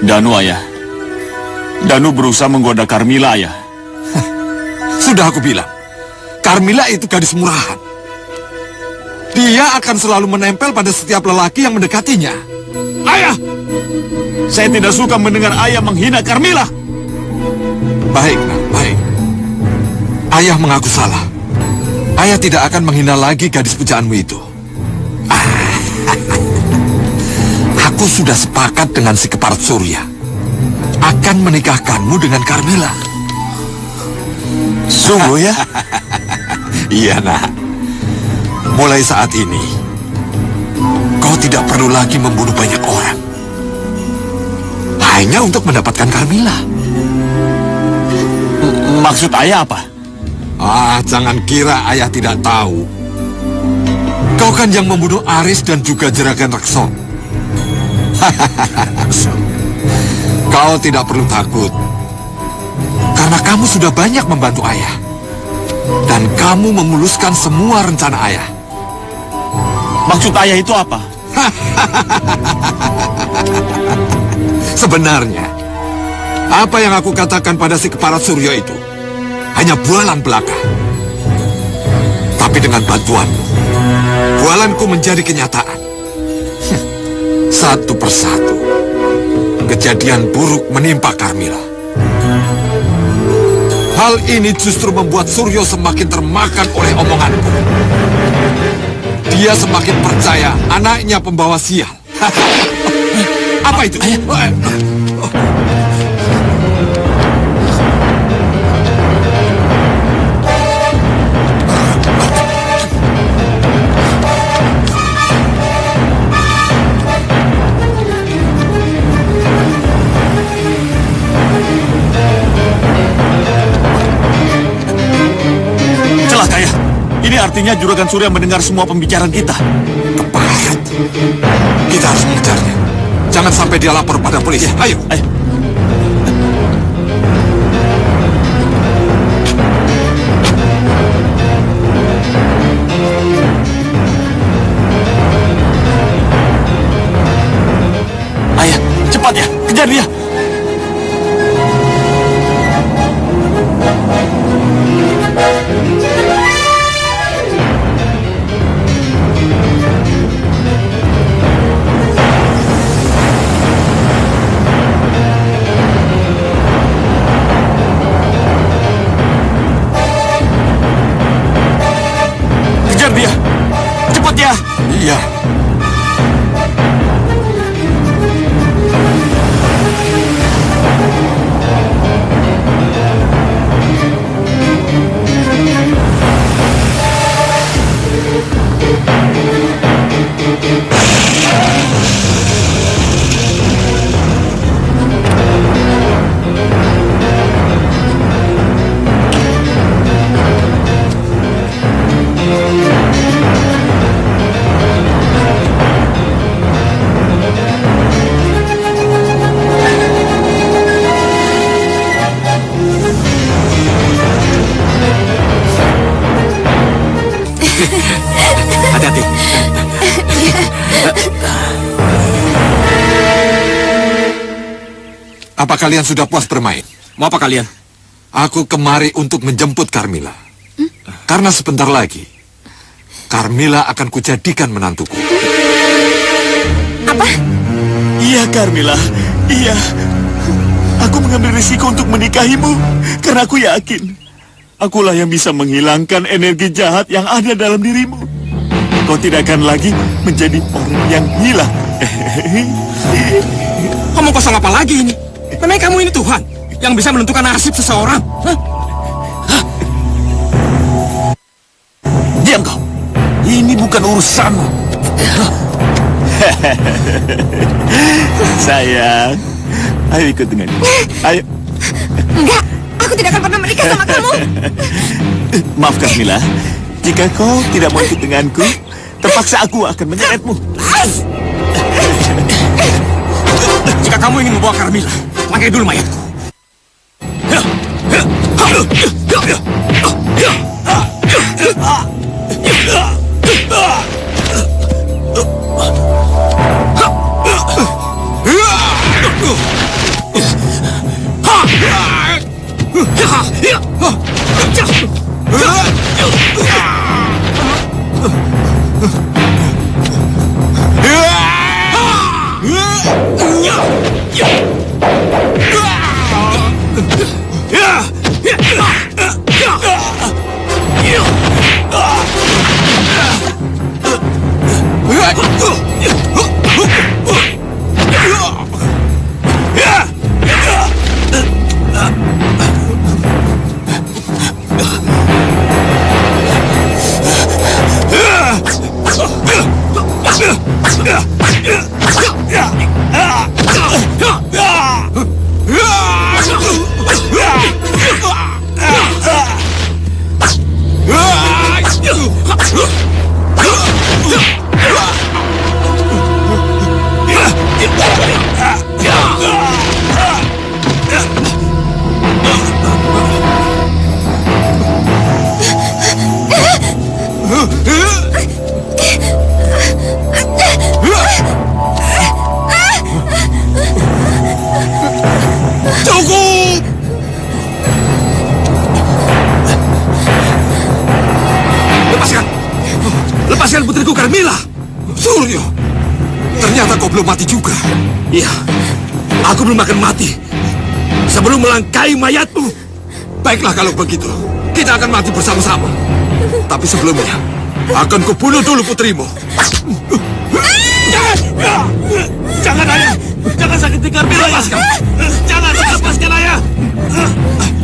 Danu, Ayah. Danu berusaha menggoda Carmila, Ayah. Sudah aku bilang, Carmila itu gadis murahan. Dia akan selalu menempel pada setiap lelaki yang mendekatinya. Ayah! Saya tidak suka mendengar Ayah menghina Carmila. Baik, nak, baik. Ayah mengaku salah. Ayah tidak akan menghina lagi gadis pujaanmu itu. Aku sudah sepakat dengan si Keparat Surya. Akan menikahkanmu dengan Carmila. Sungguh ya? Iya, nak. Mulai saat ini, kau tidak perlu lagi membunuh banyak orang. Hanya untuk mendapatkan Carmila. Maksud Ayah apa? Jangan kira Ayah tidak tahu. Kau kan yang membunuh Aris dan juga Juragan Rekson. Kau tidak perlu takut. Karena kamu sudah banyak membantu Ayah. Dan kamu memuluskan semua rencana Ayah. Maksud Ayah itu apa? Sebenarnya, apa yang aku katakan pada si Keparat Surya itu hanya bualan belaka. Tapi dengan bantuanmu, bualanku menjadi kenyataan. Satu persatu, kejadian buruk menimpa Carmila. Hal ini justru membuat Suryo semakin termakan oleh omonganku. dia semakin percaya anaknya pembawa sial. Apa itu? Celaka ya. Ini artinya Juragan Surya mendengar semua pembicaraan kita. Keparat. Kita harus mengejarnya. Jangan sampai dia lapor pada polisi. Ayo. Ayo. Ayah, cepat ya. Kejar dia. Kejar dia. Cepat ya. Iya. Hati-hati. Apa kalian sudah puas bermain? Mau apa kalian? Aku kemari untuk menjemput Carmilla. Karena sebentar lagi, Carmilla akan kujadikan menantuku. Apa? Iya, Carmilla. Iya. Aku mengambil risiko untuk menikahimu karena aku yakin akulah yang bisa menghilangkan energi jahat yang ada dalam dirimu. Kau tidak akan lagi menjadi orang yang hilang. Kamu kosong apa lagi ini? Memang kamu ini Tuhan yang bisa menentukan nasib seseorang. Diam kau. Ini bukan urusanmu. Sayang, ayo ikut denganku. Ayo. Enggak, aku tidak akan pernah menikah sama kamu. Maaf Carmilla, jika kau tidak mau ikut denganku, terpaksa aku akan menyeretmu. Jika kamu ingin membawa Carmilla, langkai dulu mayatku. Lepaskan putriku Carmilla. Suryo, ternyata kau belum mati juga. Iya, aku belum akan mati sebelum melangkai mayatmu. Baiklah kalau begitu, kita akan mati bersama-sama. Tapi sebelumnya, Akan kubunuh dulu putrimu. Jangan ayah, jangan sakiti Carmila. Lepaskan. Jangan, lepaskan ayah.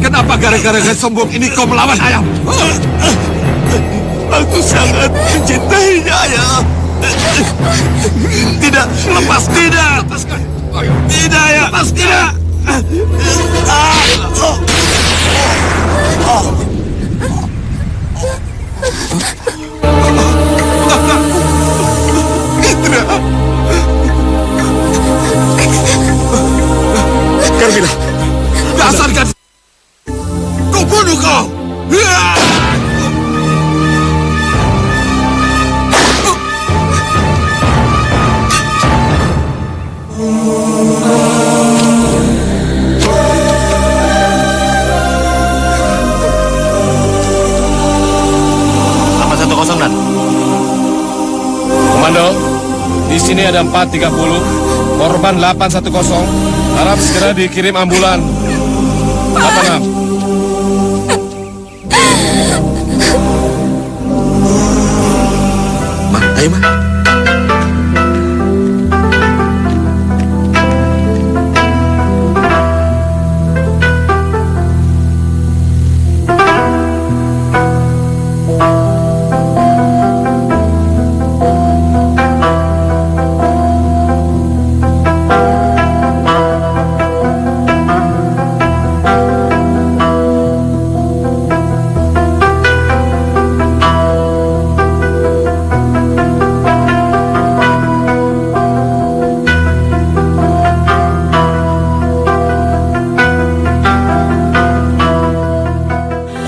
Kenapa gara-gara sombong ini kau melawan ayah? Aku sangat mencintainya, ayah. Tidak, lepas, tidak. Lepaskan. Tidak, ayah, lepas, tidak. Carmila, dasarkan. Kau bunuh kau. Komando, di sini ada 430, korban 810. Harap segera dikirim ambulan. 86. Ma, ayo Ma.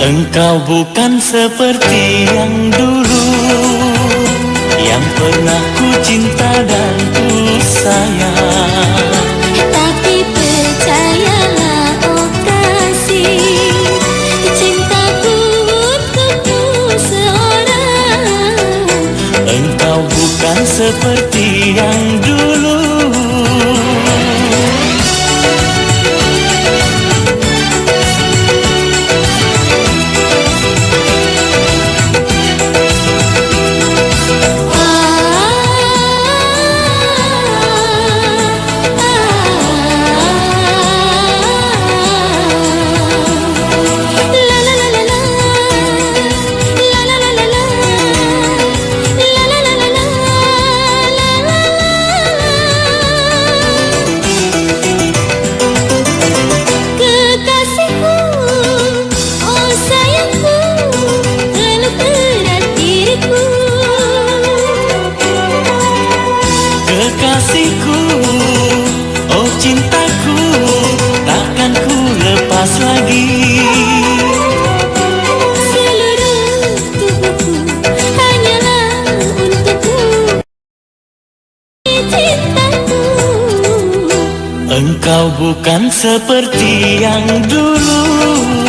Engkau bukan seperti yang dulu, yang pernah ku cinta dan ku sayang. Tapi percayalah, oh kasih, cintaku untukmu seorang. Engkau bukan seperti yang dulu. Kekasihku, oh cintaku, takkan ku lepas lagi. Seluruh tubuhku hanyalah untukmu, cintaku. Engkau bukan seperti yang dulu.